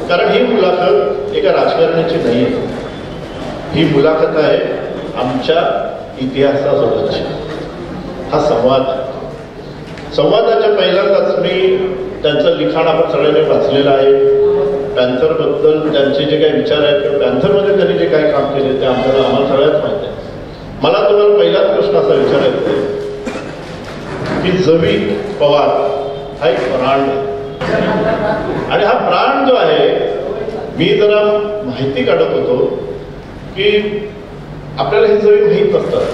कारण ही मुलाखत एका राजकारण्याची नाही आहे, ही मुलाखत आहे आमच्या इतिहासासोबतची. हा संवाद आहे. संवादाच्या पहिल्यांदाच मी त्यांचं लिखाण आपण सगळ्यांनी वाचलेलं आहे. पॅन्थरबद्दल त्यांचे जे काही विचार आहेत किंवा पॅन्थरमध्ये त्यांनी जे काही काम केले ते आम्हाला सगळ्यात माहिती आहे. मला तुम्हाला पहिलाच प्रश्न असा विचारायचा आहे की जवी पवार हा एक ब्रांड आणि हा ब्रांड जो आहे, मी जरा माहिती काढत होतो की आपल्याला ही जवी माहीत नसतात,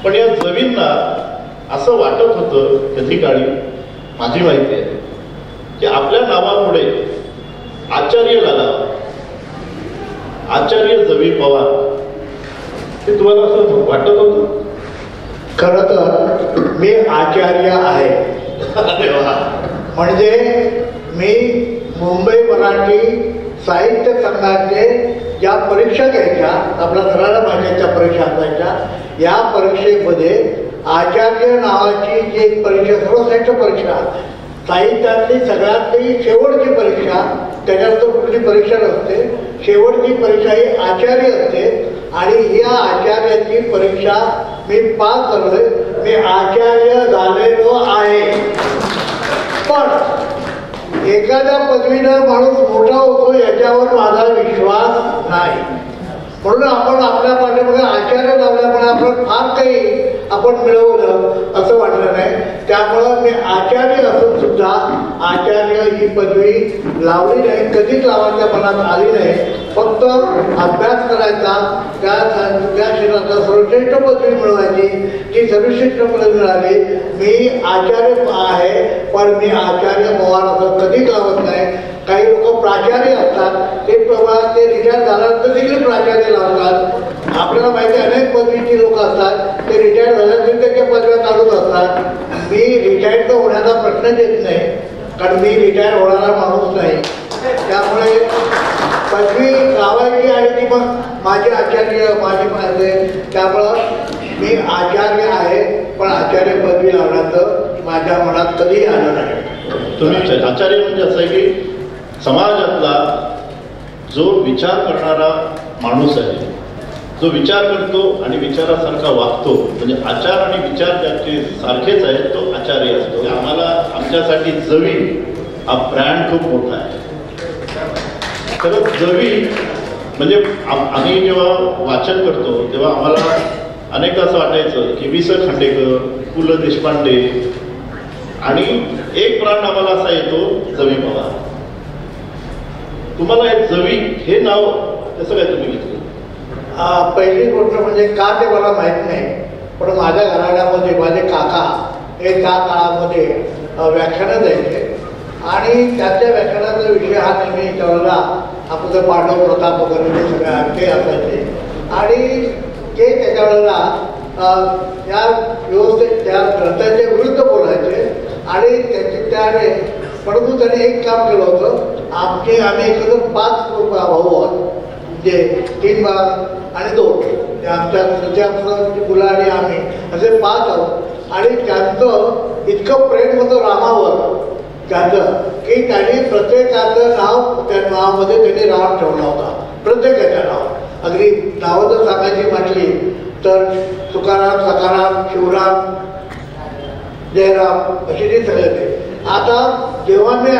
पण या जवींना असं वाटत होतं कधी काळी, माझी माहिती आहे की आपल्या नावापुढे आचार्य लागावा, आचार्य जवी पवार. ते तुम्हाला असं वाटत होतं? खरं तर मी आचार्य आहे. म्हणजे मी मुंबई मराठी साहित्य संघाचे ज्या परीक्षा घ्यायच्या, आपल्या करारा भाषेच्या परीक्षा असायच्या, या परीक्षेमध्ये आचार्य नावाची जी एक परीक्षा, सर्वश्रेष्ठ परीक्षा, साहित्यातली सगळ्यातली शेवटची परीक्षा, त्याच्यानंतर कुठली परीक्षा नसते, शेवटची परीक्षा ही आचार्य असते. आणि या आचार्याची परीक्षा मी पास झालोय, मी आचार्य झालेलो आहे. पण एखाद्या पदवीनं माणूस मोठा होतो याच्यावर माझा विश्वास नाही. म्हणून आपण आपल्या पाठीमागे आचार्य लावल्यामुळे आपण फार काही आपण मिळवलं असं वाटलं नाही. त्यामुळं मी आचार्य असून सुद्धा आचार्य ही पदवी लावली नाही, कधीच लावायच्या मनात आली नाही. फक्त अभ्यास करायचा, त्या क्षेत्राचा सर्वश्रेष्ठ पदवी मिळवायची, ती सर्वश्रेष्ठ पदवी मिळाली. मी आचार्य आहे, पण मी आचार्य पवार असं कधीच लावत नाही. काही लोक प्राचार्य असतात, ते ते रिटायर झाल्यानंतर देखील प्राचार्य लावतात. आपल्याला माहिती आहे अनेक पदवीची लोक असतात, ते रिटायर झाल्यानंतर त्याच्या पदव्या काढून असतात. मी रिटायर तर होण्याचा प्रश्नच येत नाही, कारण मी रिटायर होणारा माणूस नाही. त्यामुळे पदवी लावायची आणि ती मग माझे आचार्य माझी माझे, त्यामुळं मी आचार्य आहे, पण आचार्य पदवी लावण्याचं माझ्या मनात कधीही आलं नाही. तुम्ही आचार्य म्हणजे असं आहे की समाजातला जो विचार करणारा माणूस आहे, जो विचार करतो आणि विचारासारखा वागतो, म्हणजे आचार आणि विचार त्याचे सारखेच आहेत, तो आचार्य असतो. आम्हाला आमच्यासाठी जवी हा ब्रँड खूप मोठा आहे. खरंच जवी म्हणजे आम्ही जेव्हा वाचन करतो तेव्हा आम्हाला अनेकदा असं वाटायचं की वि. स. खांडेकर, पु. ल. देशपांडे, आणि एक ब्रँड आम्हाला असा येतो जवी पवार. तुम्हाला हे जवी हे नाव कसं काय तुम्ही घेतलं? पहिली गोष्ट म्हणजे का ते मला माहीत नाही, पण माझ्या घराण्यामध्ये माझे काका हे त्या काळामध्ये व्याख्यानं द्यायचे आणि त्याच्या व्याख्यानाचा विषय हा नेहमी त्यावेळेला आपलं पांडव प्रताप वगैरे ते सगळे ते असायचे. आणि ते त्याच्या वेळेला या व्यवस्थेत त्या ग्रंथाच्या विरुद्ध बोलायचे. आणि त्याने परंतु त्याने एक काम केलं होतं, आम्ही एकत्र 5 भाऊ आहोत, म्हणजे 3 भाग आणि 2, आमच्या मुलं आणि आम्ही असे 5 आहोत. आणि त्यांचं इतकं प्रेम होतं रामावर त्याचं की त्यांनी प्रत्येकाचं नाव त्या नावामध्ये त्यांनी राम ठेवला होता, प्रत्येकाच्या नाव. अगदी नावं जर सांगायची म्हटली तर तुकाराम, सखाराम, शिवराम, जयराम अशी ती सगळे ते. आता जेव्हा मी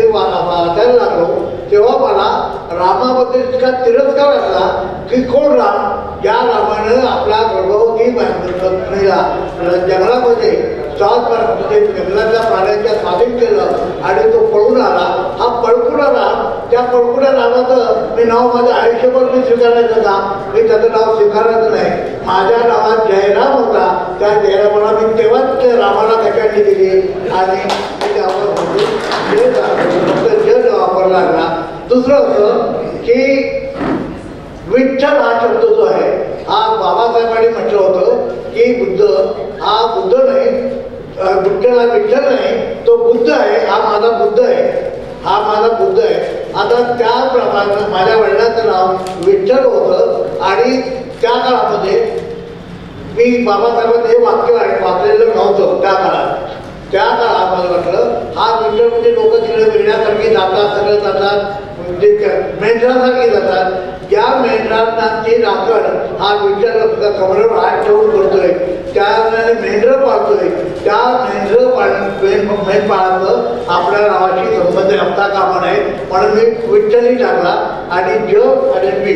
वाचायला लागलो तेव्हा मला रामाबद्दल इतका तिरस्कार असला की कोण राम? ज्या रामानं आपल्या गर्भवती पत्नीला जंगलामध्ये जंगलातल्या प्राण्यांच्या स्वाधीन केलं आणि तो पळून आला. हा पळकुडा राम, त्या पळकुड्या रामाचं मी नाव माझं आयुष्यभर मी स्वीकारायचं का? मी त्याचं नाव स्वीकारायचं नाही. माझ्या नावात जयराम होता, त्या जयरामाला मी तेव्हाच त्या रामाला कशाने दिली आणि मी त्यावर जय वापरला लागला. दुसरं असं की विठ्ठल हा शब्द जो आहे हा बाबासाहेबांनी म्हटलं होतं की बुद्ध हा बुद्ध नाही, विठ्ठल हा विठ्ठल नाही, तो बुद्ध आहे, हा माझा बुद्ध आहे, हा माझा बुद्ध आहे. आता त्याप्रमाणे माझ्या वडिलांचं नाव विठ्ठल होतं आणि त्या काळामध्ये मी बाबासाहेबांचं हे वाक्य वाचलेलं नव्हतं त्या काळात. त्या काळामध्ये म्हटलं हा विठ्ठल म्हणजे लोक तिकडे फिरण्यासारखी जातात, सगळे जातात, म्हणजे मेंढरासारखी जातात. ज्या मेंढरांना ती राखण हा विचार कमरेवर हात ठेवून करतोय, त्या मेंढरं पाळतोय, त्या मेंढपाळाचं आपल्या नावाशी संबंध असता कामा नये. म्हणून मी विठ्ठली टाकला आणि जग आणि मी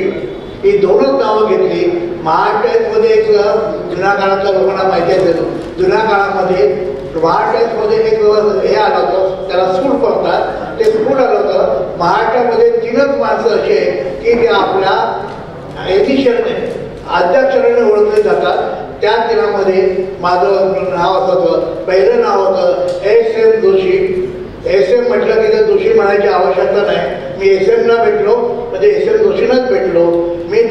ही दोनच नावं घेतली. महाराष्ट्रामध्ये एक जुन्या काळातल्या लोकांना माहिती असेल, जुन्या काळामध्ये महाराष्ट्रामध्ये एक हे आलं होतं, त्याला सूड म्हणतात. ते सूड आलं होतं. महाराष्ट्रामध्ये 3च माणसं अशी आहेत की ते आपल्या यतिशरणे आद्याक्षराने ओळखले जातात. त्या दिनामध्ये माझं नाव असं, पहिलं नाव होतं S.M. जोशी. S.M. म्हटलं की ते जोशी म्हणायची आवश्यकता नाही. मी S.M.ला भेटलो म्हणजे S.M. जोशीलाच भेटलो. मी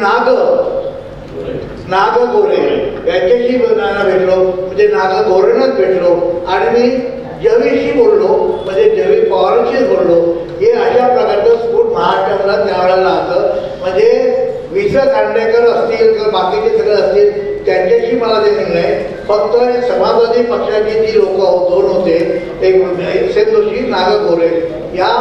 नाग गोरे यांच्याशी भेटलो म्हणजे नाग गोरेनच भेटलो. आणि मी जवीशी बोललो म्हणजे जवी पवारांशीच बोललो. हे अशा प्रकारचं स्फोट महाराष्ट्राला त्यावेळेला असं. म्हणजे वि. स. खांडेकर असतील किंवा बाकीचे सगळे असतील त्यांच्याशी मला ते नाही. फक्त समाजवादी पक्षाचे जी लोक दोन होते, एक S.M. जोशी, नाग गोरे, या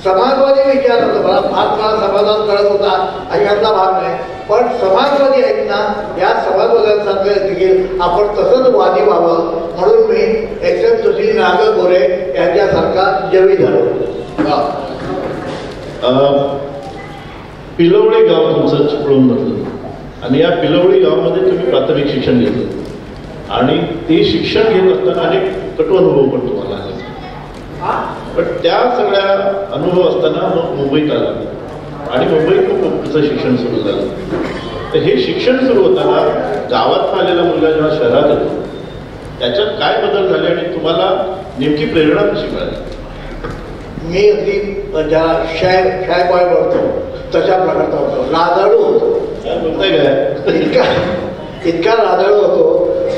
समाजवादी विचार होता. मला समाजात कळत होता अशातला भाग नाही, पण समाजवादी आहेत ना, या समाजवाद्यांसारखं देखील आपण तसंच वादी व्हावं म्हणून मी S.M. जोशी, नाग गोरे यांच्यासारखा जवी झालो. पिलवळी गाव तुमचं चिपळूणमधलं, आणि या पिलवळी गावामध्ये तुम्ही प्राथमिक शिक्षण घेतलं आणि ते शिक्षण घेत असताना अनेक कटू अनुभव पण तुम्हाला आले. पण त्या सगळ्या अनुभव असताना मग मुंबईत आला आणि मुंबईत खूप पुढचं शिक्षण सुरू झालं. तर हे शिक्षण सुरू होताना गावात आलेला मुलगा जेव्हा शहरात येतो त्याच्यात काय बदल झाले आणि तुम्हाला नेमकी प्रेरणा कशी मिळाली? मी अगदी ज्याला शाय बॉय बोलतो तशा प्रकारचा होतो. लाजाळू होतो. इतका लाजाळू होतो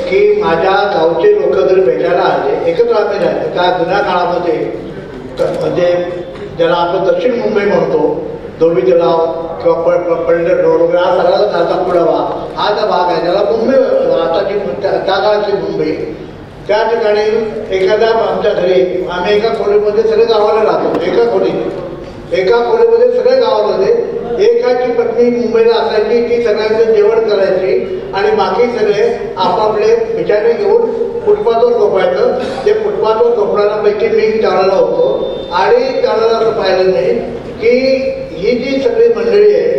की माझ्या गावचे लोक जर भेटायला आले, एकत्र आम्ही राहतो. त्या जुन्या काळामध्ये म्हणजे ज्याला आपण दक्षिण मुंबई म्हणतो, धोबी तलाव किंवा पल्लर रोड वगैरे हा सगळा त्याचा पुढावा हा जो भाग आहे त्याला मुंबई आताची त्या काळाची मुंबई. त्या ठिकाणी एखाद्या आमच्या घरी आम्ही एका खोलीमध्ये सगळे गावाला राहतो. एका खोलीमध्ये सगळे गावामध्ये एकाची पत्नी मुंबईला असायची, ती सगळ्यांचं जेवण करायची आणि बाकी सगळे आपापले बिचारे घेऊन फुटपाथवर झोपायचं. ते फुटपाथवर झोपणाऱ्यापैकी मी त्यावेळेला होतो. आणि त्यावेळेला असं पाहिलं नाही की ही जी सगळी मंडळी आहे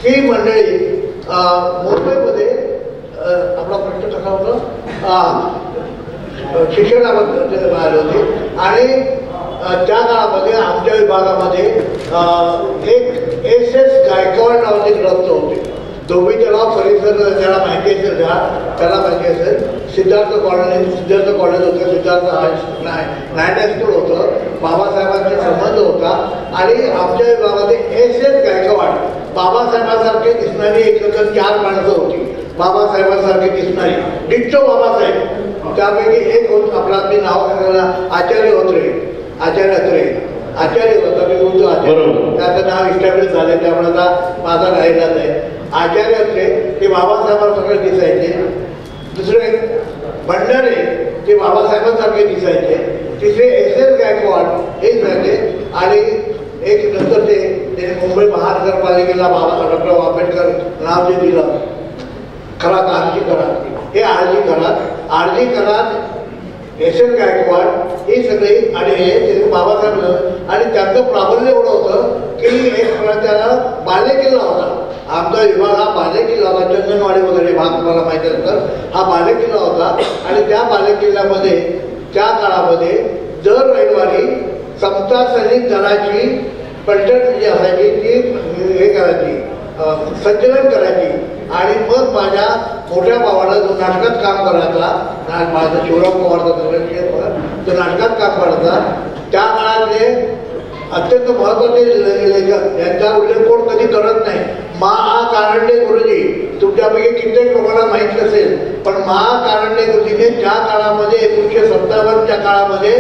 ती मंडळी मुंबईमध्ये आपला प्रश्न कसा होता, शिक्षणाबद्दल आले होते. आणि त्या काळामध्ये आमच्या विभागामध्ये एक S.S. गायकवाड नावाचे ग्रंथ होते. धोबी तलाव परिसर ज्याला माहिती असेल त्याला माहिती असेल. सिद्धार्थ कॉलेज होतं, सिद्धार्थ हायस्कूल होतं, बाबासाहेबांचा संबंध होता. आणि आमच्या विभागामध्ये S.S. गायकवाड, बाबासाहेबांसारखे दिसणारी एकत्र 4 माणसं होती. बाबासाहेबांसारखे दिसणारी डिट्टो बाबासाहेब. त्यापैकी एक होत आपला मी नाव आचार्य होते. आचार्य होता मी बोलतो आचार्य, त्याचं नाव इस्टॅब्लिश झालं त्यामुळे आता माझा राहिलाच आहे. आचार्य होते ते बाबासाहेबांसारखे दिसायचे. दुसरे भंडारे ते बाबासाहेबांसारखे दिसायचे. तिसरे S.S. गायकवाड हे झाले. आणि एक नंतर ते मुंबई महानगरपालिकेला डॉक्टर आंबेडकर नाव जे दिलं खरात, आरजी खरात, हे आरजी खरात S.S. गायकवाड हे सगळे आणि हे बाबासाहेब. आणि त्यांचं प्राबल्य एवढं होतं की एक त्याला बालेकिल्ला होता. आमचा विभाग हा बालेकिल्ला होता. चंदनवाडी वगैरे भाग तुम्हाला माहिती असेल, हा बालेकिल्ला होता. आणि त्या बालेकिल्ल्यामध्ये त्या काळामध्ये दर रविवारी समता सैनिक दलाची पलटण जी असायची ती हे करायची, संचलन करायची. आणि मग माझ्या मोठ्या भावाला जो नाटकात काम करायचा, माझा शिवराम पवारचा तो नाटकात काम करायचा, त्या काळातले अत्यंत महत्त्वाचे लेखक यांचा उल्लेख कोण कधी करत नाही. कारंडे गुरुजी, तुमच्यापैकी कित्येक लोकांना माहीत नसेल, पण कारंडे गुरुजीने ज्या काळामध्ये 1957च्या काळामध्ये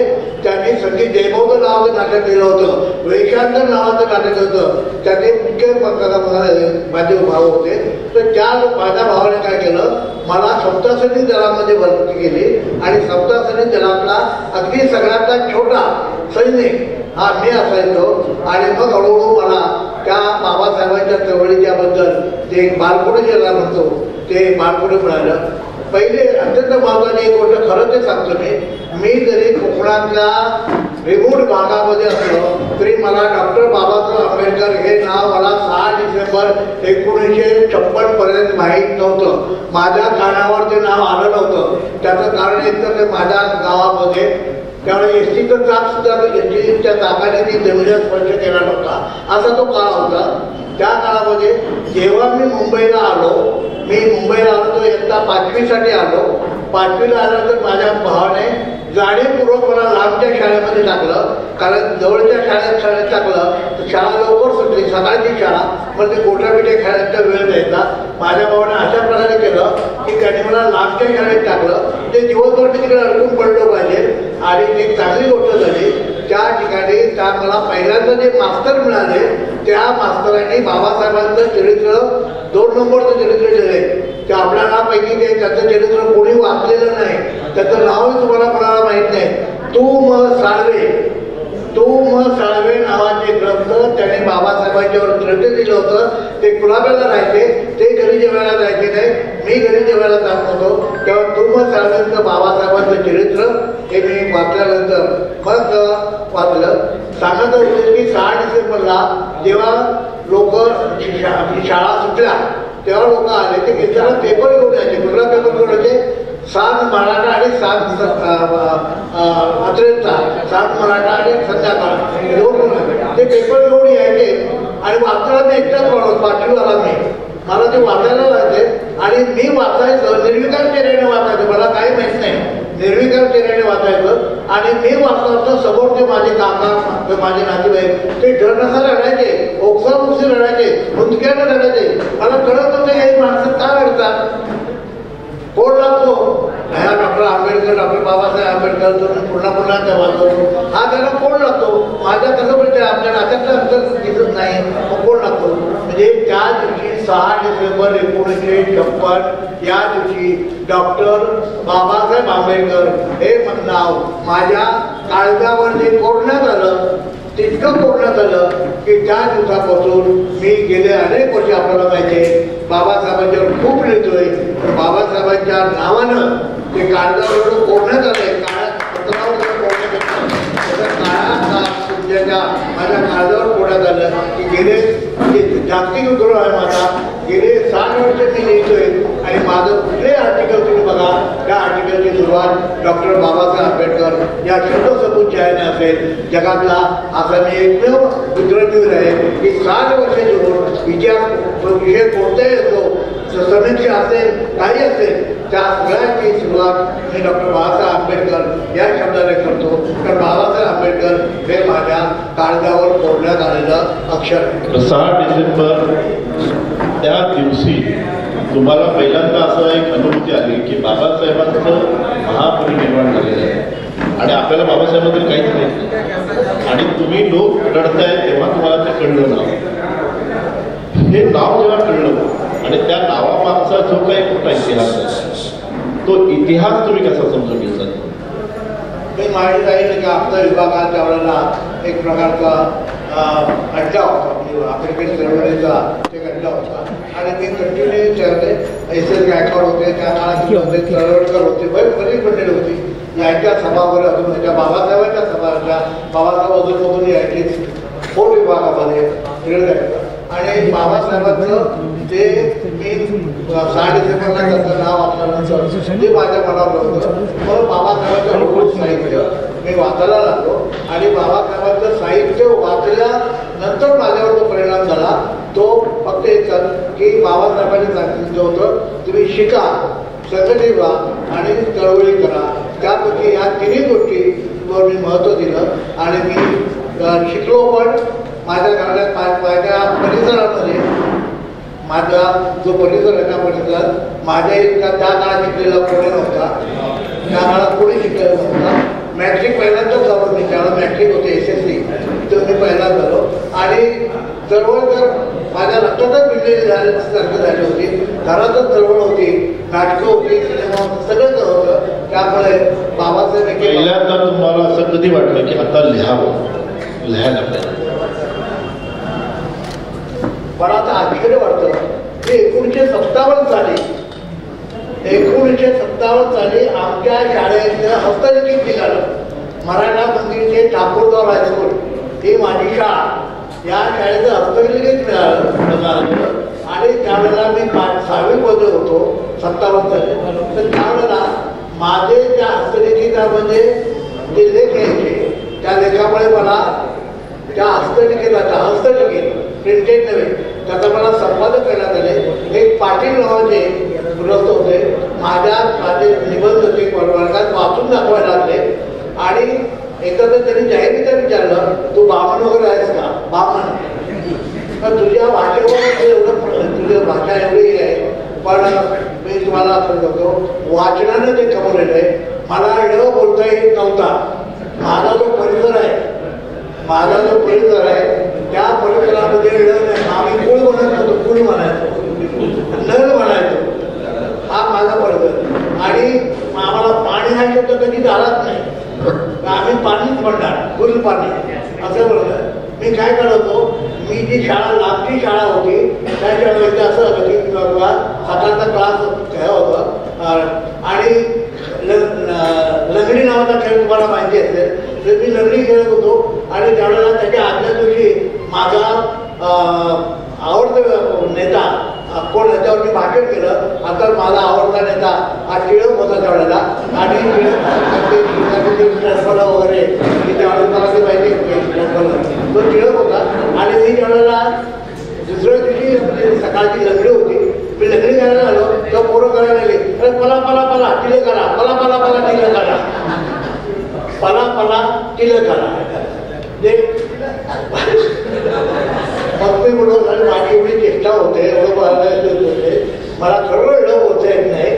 त्यांनी संगीत जयमोहन नावाचं नाटक केलं होतं, वेशांतर नावाचं नाटक होतं. त्याने मुख्य माझे भाऊ होते. तर त्या माझ्या भावाने काय केलं, मला समता सैनिक दलामध्ये भरती केली. आणि समता सैनिक दलातला अगदी सगळ्यातला छोटा सैनिक हा मी असायचो. आणि मग हळूहळू मला त्या बाबासाहेबांच्या चळवळीच्याबद्दल ते बालपुणे ज्याला म्हणतो ते बालपुणे मिळालं. पहिले अत्यंत महत्त्वाची एक गोष्ट खरं ते सांगतो मी जरी कोकणातल्या रिमोट भागामध्ये असलो तरी मला डॉक्टर बाबासाहेब आंबेडकर हे नाव मला 6 डिसेंबर 1956 पर्यंत माहीत नव्हतं. माझ्या कानावर ते नाव आलं नव्हतं. त्याचं कारण एक तर माझ्या गावामध्ये त्यावेळी एसटीचं चाक सुद्धा एसटीच्या चाकाने ती जमिनीला स्पर्श केला नव्हता. असा तो काळ होता. त्या काळामध्ये जेव्हा मी मुंबईला आलो तो एकदा 5वीसाठी आलो. 5वीला आल्यानंतर माझ्या भावाने जाणीवपूर्वक मला लांबच्या शाळेमध्ये टाकलं. कारण जवळच्या शाळेत टाकलं तर शाळा लवकर सुटली, सकाळची शाळा, पण ते गोट्यापिठे खेळायचा वेळ द्यायचा. माझ्या भावाने अशा प्रकारे केलं की त्याने मला लांबच्या शाळेत टाकलं. ते दिवसभर मी तिकडे अडकून पडलो पाहिजे आणि ती चांगली गोष्ट झाली. त्या ठिकाणी मला पहिल्यांदा जे मास्तर मिळाले त्या मास्तरांनी बाबासाहेबांचं चरित्र 2 नंबरचं चरित्र दिले. ते आपल्यापैकी ते त्याचं चरित्र कोणी वाचलेलं नाही. त्याचं नावही तुम्हाला कोणाला माहीत नाही. तू म साळवे नावाचे ग्रंथ त्याने बाबासाहेबांच्यावर ग्रंथ दिलं होतं. ते कुलाब्याला राहायचे, ते घरी जेवायला जायचे नाही. मी घरी जेवायला जात होतो. तेव्हा तू म साळवेंचं बाबासाहेबांचं चरित्र हे मी वाचल्यानंतर मग वाचलं. सांगत होते की 6 डिसेंबरला जेव्हा लोक शाळा सुटल्या तेव्हा लोक आले ते घेताना पेपर घेऊन यायचे. कुठला पेपर घेऊन यायचे? 7 मराठा आणि 7 अत्रेंचा, 7 मराठा आणि संध्याकाळ घेऊन ते पेपर घेऊन यायचे. आणि वाचताना मी एकटाच वाढवत 5वीवाला मला ते वाचायला लागते. आणि मी वाचायचं निर्विकार चेहऱ्याने वाचायचं. मला काही माहीत नाही. निर्विकार चेहऱ्याने वाचायचं. आणि मी वाचलं समोरचे माझे काका माझे नातेवाईक ते डरनसा रडायचे, ओक्साबोक्सी रडायचे, मुंदक्यानं रडायचे. मला कळत नव्हतं काही माणसं का रडतात, कोण लागतो. ह्या डॉक्टर बाबासाहेब आंबेडकर पुन्हा त्या वाचवतो. हा त्याला कोण लागतो. माझ्या कसं म्हणजे आपल्या नात्यातलं अंतर दिसत नाही. मग कोण लागतो. म्हणजे त्या दिवशी 6 डिसेंबर 1956 या दिवशी डॉक्टर बाबासाहेब आंबेडकर हे नाव माझ्या काळजावर जे कोरण्यात आलं तितकं कोरण्यात आलं की त्या दिवसापासून मी गेले अनेक वर्ष आपल्याला माहिती बाबासाहेबांच्यावर खूप लिहितोय. बाबासाहेबांच्या नावानं ते काळजावर कोरण्यात आलंय. पत्रावर माझ्या काळजावर कोरण्यात आलं की गेले जागतिक उद्योग आहे माझा. गेले 60 वर्ष मी लिहितोय. आणि माझं कुठले आर्टिकल तुम्ही बघा त्या आर्टिकलची सुरुवात डॉक्टर बाबासाहेब आंबेडकर या शब्दसमुच्चयाने असेल. जगातला असा मी एकमेव विद्यार्थीवर आहे की 60 वर्ष जोडून इतिहास विषय कोणताही असतो, समीक्षा असेल काही असेल, त्या सगळ्याची सुरुवात मी डॉक्टर बाबासाहेब आंबेडकर या शब्दाने करतो. कारण बाबासाहेब आंबेडकर हे माझ्या काळजावर कोरण्यात आलेलं अक्षर आहे. 6 डिसेंबर त्या दिवशी तुम्हाला पहिल्यांदा असं एक अनुभूती आली की बाबासाहेबांचं महापरिनिर्वाण झालेलं आहे आणि आपल्याला बाबासाहेबांबद्दल काहीच नाही. आणि तुम्ही लोक रडताय तेव्हा तुम्हाला ते कळलं नाव. हे नाव जेव्हा कळलं आणि त्या नावामागचा जो काही मोठा इतिहास आहे तो इतिहास तुम्ही कसा समजून घेतला. मी माहिती आहे की आपला विभागात त्यावेळेला एक प्रकारचा अड्डा होता, आफ्रिकन चळवळीचा एक अड्डा होता. आणि ते कंटिन्यू चालते. SS गायकवाड होते त्या काळात होते, चळवळकर होते, बरीच मंडळी होती. यांच्या सभावर अजून त्या बाबासाहेबांच्या सभाच्या बाबासाहेब अजून यायचे फोड विभागामध्ये खेळ द्यायचा. आणि बाबासाहेबांचं ते मी 6 डिसेंबरला त्याचं नाव आपल्यानंतर ते माझ्या मनावर होतं. मग बाबासाहेबांचं मूलभूत साहित्य मी वाचायला लागलो. आणि बाबासाहेबांचं साहित्य वाचल्यानंतर माझ्यावर जो परिणाम झाला तो फक्त एकच की बाबासाहेबांनी सांगितलं होतं तुम्ही शिका, संघटित व्हा आणि चळवळी करा. त्यापैकी या 3 गोष्टीवर मी महत्त्व दिलं. आणि मी शिकलो पण माझ्या घरात माझ्या परिसरामध्ये माझा जो परिसर आहे त्या परिसरात माझ्या इतका त्या काळात शिकलेला कोणी नव्हता. त्या काळात कोणी शिकलेला नव्हता. मॅट्रिक पहिल्यांदाच झालो मी. त्यावेळेला मॅट्रिक होते SSC तर मी पहिला झालो. आणि चळवळ तर माझ्या रक्तातच भिडलेली सारखं झाली होती. घरातच चळवळ होती, नाटकं होती, सिनेमा सगळंच होतं. त्यामुळे बाबासाहेब पहिल्यांदा तुम्हाला असं कधी वाटलं की आता लिहावं लिहायला पाहिजे. मला आता आश्चर्य वाटतं की 1957 साली आमच्या शाळेचं हस्तलिखित निघालं. मराठा मंदिरचे ठाकूरगाव हायस्कूल ही माझी शाळा, या शाळेचं हस्तलिखित मिळालं आणि त्यावेळेला मी 6वीमध्ये होतो 57 साली. तर त्यावेळेला माझे त्या हस्तलिखितामध्ये जे लेख यायचे त्या लेखामुळे मला त्या हस्तलिखित प्रिंटेड नव्हे त्याचा मला संपादक करण्यात आले. एक पाटील नावाचे गृहस्थ होते, माझे निबंध ते वर्गात वाचून दाखवायला लागले आणि एकदा त्यांनी जाहीररित्या विचारलं, तू बामण वगैरे आहेस का? बामण. तर तुझ्या भाषेवर एवढं तुझी भाषा एवढी आहे, पण मी तुम्हाला असं सांगतो वाचनानं ते कमवलेलं आहे. मला ळ बोलता येत नव्हता. माझा जो परिसर आहे त्या परिसरामध्ये ळ नाही, आम्ही कुळ म्हणत होतो, कुळ म्हणायचो, नळ म्हणायचो. हा माझा परिसर. आणि आम्हाला पाणी हा शब्द कधी झालाच नाही. आम्ही पाणीच म्हणणार, फुल पाणी असं म्हणलं. मी काय करतो, मी जी शाळा लांबची शाळा होती त्या शाळेमध्ये असं होतं की सकाळचा क्लास खेळ होता आणि लंगडी नावाचा खेळ तुम्हाला माहिती असेल तर मी लंगडी खेळत होतो. आणि त्यावेळेला त्याच्या आदल्या दिवशी माझा आवडता नेता कोण याच्यावर मी भाषण केलं. आता माझा आवडता नेता हा टिळक होता त्यावेळेला आणि वगैरे त्यावेळेला मला ते माहिती तो टिळक होता. आणि मी त्यावेळेला दुसऱ्या दिवशी म्हणजे सकाळची लंगडी होती, मी लंगडी करायला आलो तेव्हा पोरं करायला लागले, अरे पला पला पला टिळक करा, पला पला पला टिळक करा, पला पला टिळक करा. मग मी म्हणून आणि माझी एवढी चेष्टा होते, एवढं होते, मला खरोखर होता येत नाही.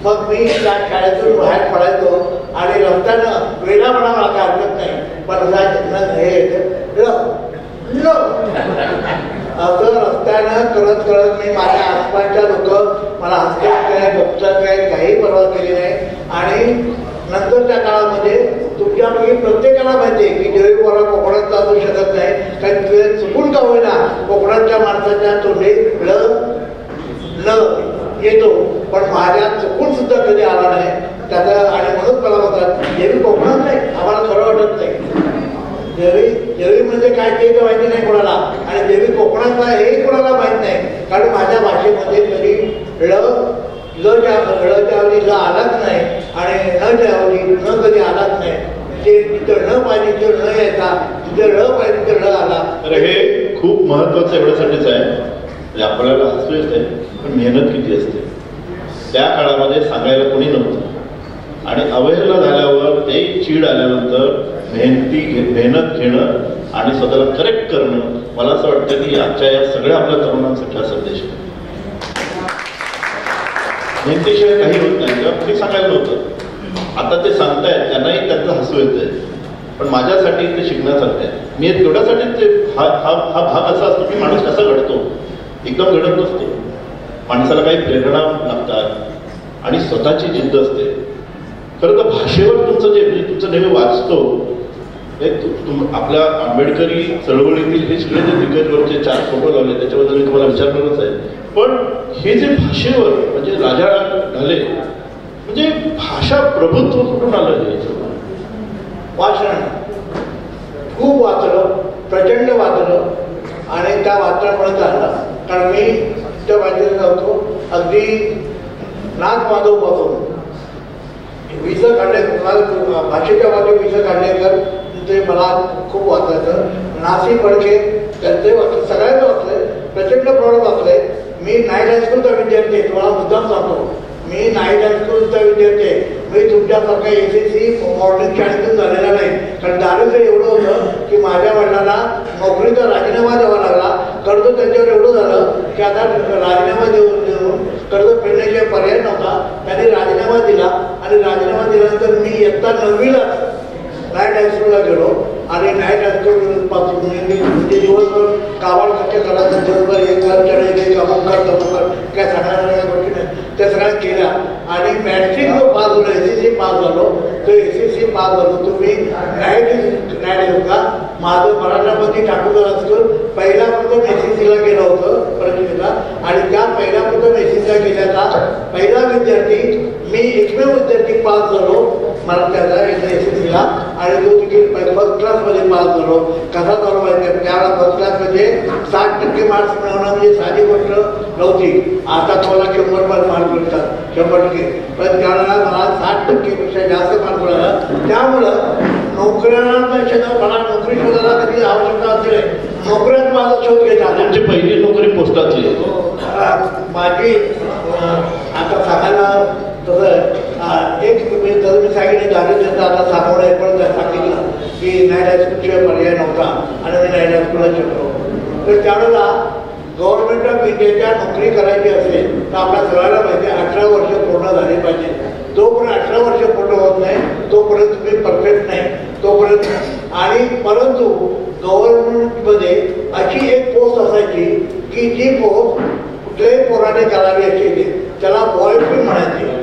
मग मी त्या शाळेतून बाहेर पडायचो आणि रस्त्यानं वेळा म्हणा मला काय हरकत नाही, पण हे असं रस्त्यानं करत करत मी माझ्या आसपासच्या लोक मला हसतात काय बघतात काय काही परवा केली नाही. आणि नंतरच्या काळामध्ये तुमच्यापैकी प्रत्येकाला माहिती आहे की जरी मला कोकणात जाऊ शकत नाही, कारण चुकून का होईना कोकणातल्या माणसाच्या तोंडी न येतो, पण माझ्या चुकून सुद्धा कधी आला नाही त्याचा. आणि म्हणून मला म्हणतात देवी कोकणात नाही, आम्हाला खरं वाटत नाही. देवी म्हणजे काय ते तर माहिती नाही कोणाला, आणि देवी कोकणात आहे हेही कोणाला माहीत नाही. कारण माझ्या भाषेमध्ये कधी ळच्या ऐवजी ल आलाच नाही आणि नच्या ऐवजी न कधी आलाच नाही. ते तिथं न पाहिजे तिथं न यायचा, तिथं ळ पाहिजे तिथं ळ आला. तर हे खूप महत्वाचं एवढ्यासाठीच आहे. आपल्याला हसू येते पण मेहनत किती असते. त्या काळामध्ये सांगायला कोणी नव्हतं आणि अवहेलना झाल्यावर ते चीड आल्यानंतर मेहनत घेणं आणि स्वतःला करेक्ट करणं, मला असं वाटतं की आजच्या या सगळ्या आपल्या तरुणांसाठी हा संदेश आहे. मेहनतीशिवाय काही होत नाही. तेव्हा कुणी सांगायला नव्हतं, आता ते सांगतायत, त्यांनाही त्यांचं हसू येतंय, पण माझ्यासाठी ते शिकण्यासारखं आहे. मी तेवढ्यासाठी ते हा भाग असा असतो की माणूस कसा घडतो, एकदम घडत नसतो. माणसाला काही प्रेरणा लागतात आणि स्वतःची जिद्द असते. खरं तर भाषेवर तुमचं नेहमी वाचतो आपल्या आंबेडकरी चळवळीतील हे सगळे जे दिग्गजवरचे 4 फोटो लावले त्याच्याबद्दल मी तुम्हाला विचारणारच आहे. पण हे जे भाषेवर म्हणजे राजा ढाले म्हणजे भाषा प्रभुत्व कुठून आलं? वाचन खूप वाचलं, प्रचंड वाचलं आणि त्या वाचनामुळे झालं. कारण मी त्या वाचन जातो अगदी नाथ माधव पासून वि स खांडेकर, भाषेच्या बाजू वि स खांडेकर ते मला खूप वाचायचं. नासी फडके त्यांचे वाचले, सगळ्यांचं वाचलंय, प्रचंड प्रमाणात वाचलंय. मी नाईट हायस्कूलचा विद्यार्थी आहे, तुम्हाला मुद्दाम सांगतो, मी नाईट हायस्कूलचा विद्यार्थी आहे. मी तुमच्यासारखा SSC मॉर्निंग शाळेतून झालेला नाही. कारण दारूचं एवढं होतं की माझ्या वडिलांना नोकरीचा राजीनामा द्यावा लागला. कर्ज त्यांच्यावर एवढं झालं की आता राजीनामा देऊन कर्ज फेडण्याशिवाय पर्याय नव्हता. त्यांनी राजीनामा दिला आणि राजीनामा दिल्यानंतर मी इयत्ता 9वीला नाईट हायस्कूलला गेलो आणि नाईट हायस्कूल पासून म्हणजे दिवसभर कावड कच्च्या करायचं, दिवसभर एक चढायचे अमुक कर काय सांगण्याच्या गोष्टी नाही. त्या सगळ्या केल्या आणि मॅट्रिक जो पास झालो SSC पास झालो तो SSC पास झालो तुम्ही नाही का माझं मराठामध्ये ठाकूर स्कूल पहिला प्रथम SSCला गेलं होतं परीक्षेला आणि त्या पहिला प्रथम SSCला गेल्याचा पहिला विद्यार्थी मी एकमेव विद्यार्थी पास झालो मराठ्याचा SSCला आणि तो तिकीट फर्स्ट क्लासमध्ये पास झालो. कसा झालो माहिती आहे त्यावेळेला फर्स्ट क्लासमध्ये 60% मार्क्स मिळवणं म्हणजे साधी गोष्ट नव्हती. आता तुम्हाला 100 मार्क मिळतात 100%, पण त्यावेळेला मला 60%पेक्षा जास्त मार्क मिळाला. त्यामुळं नोकऱ्यांना मला नोकरी शोधायला कधी आवश्यकता असेल नोकऱ्यात माझा शोध घेत आला. तुमची पहिली नोकरी पोस्टातली माझी आता सांगायला तसं एक मी सांगितलं दारिद्र्याचं आता सांगवलं पण सांगितलं की नाईट हायस्कूलशिवाय पर्याय नव्हता आणि मी नाईट हायस्कूलला शिकलो. तर त्यावेळेला गव्हर्नमेंट ऑफ इंडियाच्या नोकरी करायची असेल तर आपल्या सगळ्याला माहिती 18 वर्ष पूर्ण झाली पाहिजे. जोपर्यंत 18 वर्ष पूर्ण होत नाही तोपर्यंत तुम्ही परफेक्ट नाही तोपर्यंत. आणि परंतु गव्हर्नमेंटमध्ये अशी एक पोस्ट असायची की जी पोस्ट कुठल्याही पोराने करावी असायची. त्याला बॉयफ्रेंड म्हणायचे.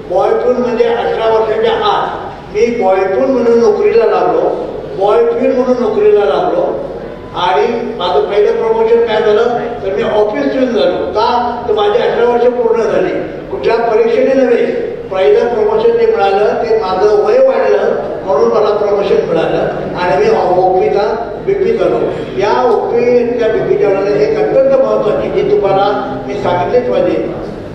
बॉयफ्रेंड म्हणजे 18 वर्षाच्या आत मी बॉयफ्रेंड म्हणून नोकरीला लागलो. बॉयफ्रेंड म्हणून नोकरीला लागलो आणि माझं पहिलं प्रमोशन काय झालं तर मी ऑफिस येऊन झालो. का तर माझी 18 वर्ष पूर्ण झाली. कुठल्या परीक्षेने नव्हे, पहिलं प्रमोशन जे मिळालं ते माझं वय वाढलं म्हणून मला प्रमोशन मिळालं आणि मी OPचा BP झालो. या OPच्या BPच्या वेळेला एक अत्यंत महत्त्वाची जी तुम्हाला मी सांगितलीच पाहिजे.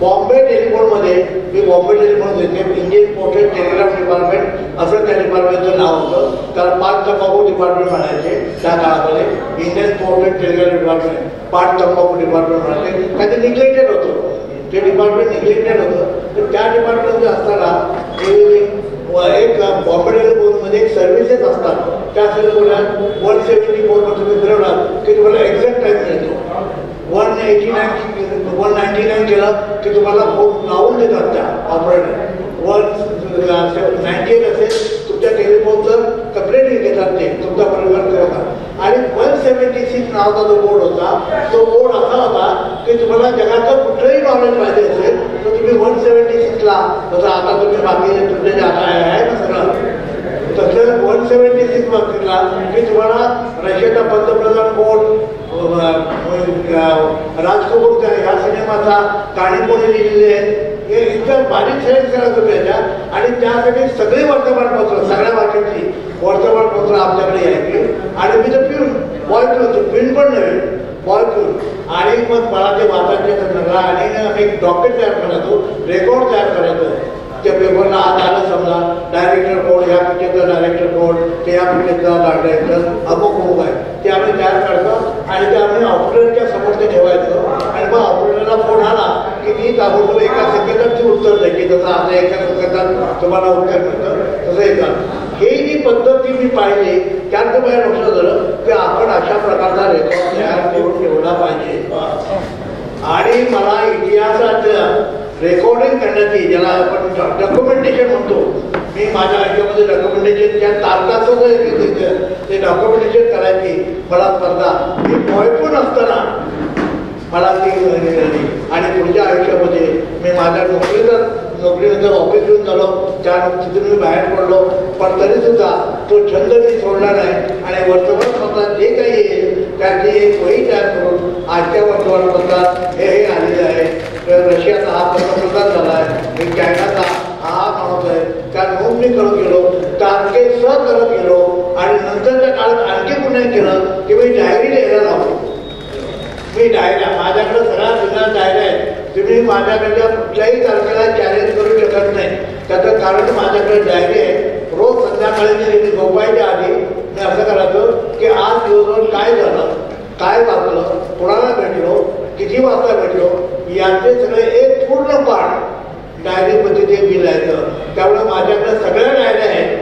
बॉम्बे टेलिफोनमध्ये मी बॉम्बे टेलिफोन देते इंडियन पोस्टल टेलिग्राफ डिपार्टमेंट असं त्या डिपार्टमेंटचं नाव होतं. त्याला 5 तंबाखू डिपार्टमेंट म्हणायचे त्या काळामध्ये. इंडियन पोस्टल टेलिग्राफ डिपार्टमेंट 5 तंबाखू डिपार्टमेंट म्हणायचे. काय ते निग्लेक्टेड होतं, ते डिपार्टमेंट निग्लेक्टेड होतं. तर त्या डिपार्टमेंटमध्ये असताना एक बॉम्बे टेलिफोनमध्ये एक सर्व्हिसेस असतात. त्या सर्व्हिस 174 तुम्ही फिरवलात की तुम्हाला एक्झॅक्ट टाईम मिळतो. 199 केलं की तुम्हाला फोन लावून देतात त्या ऑपरेटर. 198 असेल तुमच्या टेलिफोनचं कंप्लेंट घेतात ते तुमचा परिवार करतात. आणि 176 नावाचा जो बोर्ड होता तो बोर्ड असा होता की तुम्हाला जगाचं कुठलंही नॉलेज पाहिजे असेल तर तुम्ही 176ला जसं आता तुम्ही बाकी तुमचे जे आता आहे ना सगळं तसं 176 वापरला की तुम्हाला रशियाचा पंतप्रधान कोण राजकपूर ह्या सिनेमाचा गाणी कोणी लिहिलेली आहे हे इतकं बारीक सिलेक्ट करत होते त्याच्या. आणि त्यासाठी सगळी वर्तमानपत्र सगळ्या भाषेची वर्तमानपत्र आमच्याकडे यायची. आणि मी तर पिऊन बॉयफ्रेंड पिऊन पण नव्हे बॉयफ्रेंड. आणि मग मला ते वाचायचे सगळं आणि आम्ही एक डॉक्युमेंट तयार करायचो, रेकॉर्ड तयार करायचो. त्या पेपरला आज आलं समजा डायरेक्टर कोड ह्या पिक्चरचा डायरेक्टर कोड ते ह्या पिक्चरचा डायरेक्टर अमुक आहे ते आम्ही तयार करतो आणि ते आम्ही ऑपरेटरच्या समोर ते ठेवायचं. आणि मग ऑपरेटरला फोन आला की ती ताबडतोब एका सेकंदात उत्तर द्यायची. जसं आता एका सेकंदात तुम्हाला उत्तर मिळतं तसं येतात. हे जी पद्धती मी पाहिली त्यात माझ्या लक्षात झालं की आपण अशा प्रकारचा रेकॉर्ड तयार करून ठेवला पाहिजे. आणि मला इतिहासाचं रेकॉर्डिंग करण्याची ज्याला आपण डॉक्युमेंटेशन म्हणतो, मी माझ्या आयुष्यामध्ये डॉक्युमेंटेशन त्या तारखाचं ते डॉक्युमेंटेशन करायची मला स्पर्धा मी बॉयफ्रेंड असताना मला ती मिळाली. आणि पुढच्या आयुष्यामध्ये मी माझ्या नोकरीनंतर ऑफिस येऊन झालो तिथून मी बाहेर पडलो. पण तरीसुद्धा तो छंद मी सोडला नाही. आणि वर्तमानपत्रात जे काही येईल त्याची एक वही तयार करून आजच्या वर्तमानपत्रात हे आलेलं आहे. रशियाचा हा पंतप्रधान झाला आहे, चायनाचा हा माणूस आहे, त्या नोंद मी करत गेलो, तारखेसह करत गेलो. आणि नंतरच्या काळात आणखी पुन्हा केलं की मी डायरी लिहायला लावतो. मी डायऱ्या माझ्याकडे सगळ्या जुन्या डायऱ्या आहेत. तुम्ही माझ्याकडच्या कुठल्याही तारखेला चॅलेंज करू शकत नाही. त्याचं कारण माझ्याकडे डायरी आहे. रोज संध्याकाळी मी झोपायच्या आधी मी असं करायचो की आज दिवसभर काय झालं, काय वाचलं, कोणाला भेटलो, किती वाजता भेटलो याचे सगळे एक पूर्ण पाठ डायरीमध्ये ते लिहायचं. त्यामुळे माझ्याकडे सगळ्या डायऱ्या आहेत.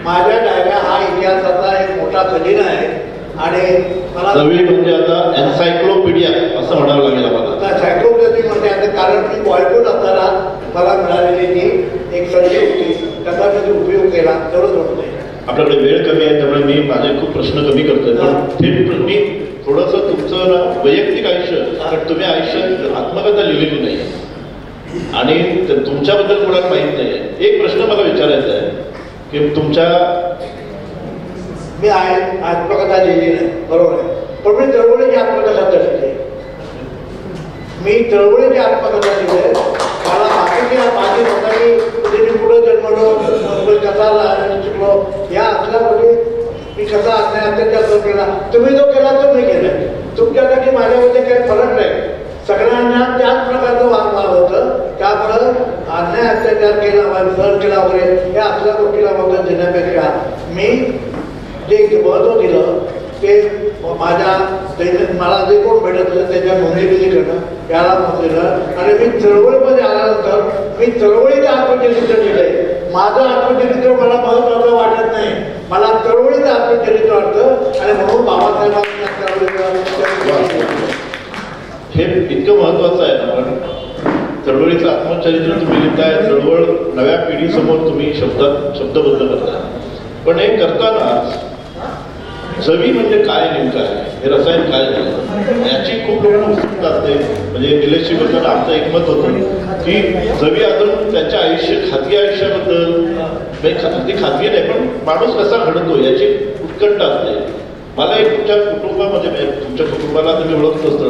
माझ्या डायऱ्या हा इतिहासाचा एक मोठा खजिना आहे. आणि मला म्हणजे आता एन्सायक्लोपीडिया असं म्हणावं लागेल आम्हाला. सायक्लोपीडिया म्हणते आता कारण मी बॉयफ्रेंड असताना मला मिळालेली ती एक संधी होती त्याचा मी उपयोग केला तेवढंच म्हणतोय. आपल्याकडे वेळ कमी आहे त्यामुळे मी माझे खूप प्रश्न कमी करतोय. पण थेट मी थोडंसं तुमचं वैयक्तिक आयुष्य कारण तुम्ही आयुष्यात आत्मकथा लिहिलेली नाही आणि तुमच्याबद्दल कोणाला माहीत नाही आहे. एक प्रश्न मला विचारायचा आहे की तुमच्या मी आत्मकथा लिहिली नाही, बरोबर आहे, पण मी चळवळीची आत्मकथा लिहिली. मी चळवळीची आत्मकथा लिहिली. मला माझी लोकांनी म्हणजे मी पुढे जन्मलो, कथा शिकलो, या असल्यामुळे मी कसा अत्याचार केला. तुम्ही जो केला तो मी केला. तुमच्यासाठी माझ्यामध्ये काही फरक नाही. सगळ्यांना त्याच प्रकारचं वागणं होतं. त्यामुळं अन्याय अत्याचार केला, सहन केला वगैरे या असल्या गोष्टीला महत्त्व देण्यापेक्षा मी जे महत्त्व दिलं ते माझ्या मला जे कोण भेटत होतं त्याच्या नोंदणी करणं, याला महत्त्व दिलं. आणि मी चळवळीमध्ये आल्यानंतर मी चळवळीचं आत्मचरित्र लिहिलंय. माझं आत्मचरित्र मला महत्त्वाचं वाटत नाही, मला चळवळीचं आत्मचरित्र वाटतं. आणि म्हणून बाबासाहेबांनी हे इतकं महत्वाचं आहे ना. पण चळवळीचं आत्मचरित्र तुम्ही लिहिताय, चळवळ नव्या पिढीसमोर तुम्ही शब्दबद्ध करताय. पण हे करताना जवी म्हणजे काय नेमकं आहे, हे रसायन काय झालं याची खूप लोकांना उत्सुकता असते. म्हणजे निलेशजी बद्दल आमचं एकमत होतं की जवी अजून त्यांच्या खाजगी आयुष्याबद्दल ती खाजगी नाही पण माणूस कसा घडतो याची उत्कंठ असते. मला एक तुमच्या कुटुंबामध्ये, तुमच्या कुटुंबाला तुम्ही ओळखत असतं,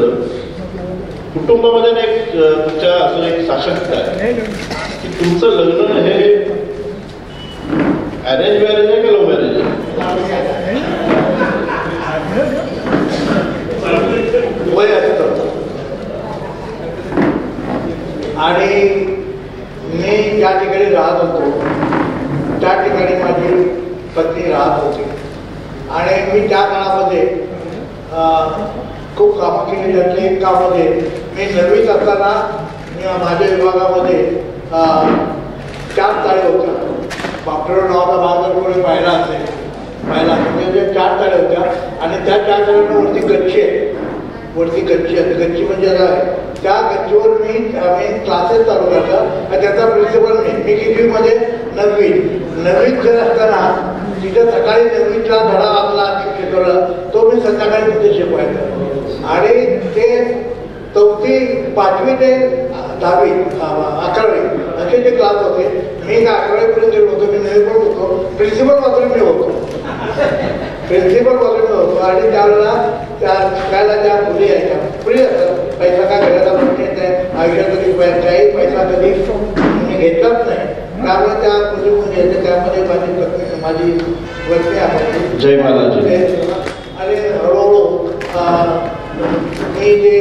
कुटुंबामध्ये एक तुमच्या असं एक साशंकता आहे की तुमचं लग्न हे अरेंज मॅरेज आहे का लव्ह मॅरेज आहे? वय असतं. आणि मी ज्या ठिकाणी राहत होतो त्या ठिकाणी माझी पत्नी राहत होती. आणि मी त्या काळामध्ये खूप कामं केली. त्यातली एक कामामध्ये मी 9वीत असताना माझ्या विभागामध्ये 4 चाळी होत्या. डॉक्टर नावाचा भाग जर कोणी पाहिला असेल म्हणजे 4 चाळी होत्या. आणि त्या 4 चाळींना वरती गच्ची आहे. गच्ची म्हणजे काय, त्या गच्चीवर आम्ही क्लासेस चालू करतो. आणि त्याचा प्रिन्सिपल मी कितवीमध्ये 9वीत जर असताना तिथं सकाळी 9वीतला धडा आपला शिकवला तो मी संध्याकाळी तिथे शिकवायचा. आणि ते 4थी 5वी ते 10वी 11वी असे जे क्लास होते. मी 11वीपर्यंत गेलो होतो. मी 9वी पण होतो. प्रिन्सिपल मात्र मी होतो. आणि त्यावेळेला त्या शिकायला ज्या मुली यायच्या, मुली असतात, पैसा काय घराचा प्रश्न येत नाही. आयुष्यात कधी काही पैसा कधी मी घेतलाच नाही. त्यामुळे त्या मुली मुली यायच्या. त्यामध्ये माझी वरती आहे जय महाराज. आणि हळूहळू मी जे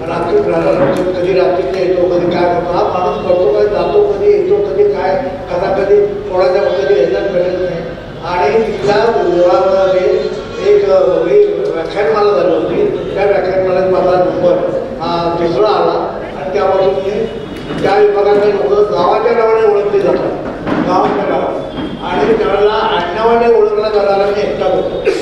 रात्री कधी रात्रीचं येतो, कधी काय करतो, हा माणूस करतो काय, जातो कधी, येतो कधी, काय कधी कोणाच्या कधी ह्याच्यात भेटत नाही. आणि तिथल्या विभागामध्ये एक व्याख्यानमाला झाली होती. त्या व्याख्यानमालेत माझा नंबर 3रा आला. आणि त्यापासून मी त्या विभागातले लोक गावाच्या नावाने ओळखले जातात, गावाच्या नावाने. आणि त्यावेळेला आडनावाने ओळखला जाणारा मी एकटाच होतो.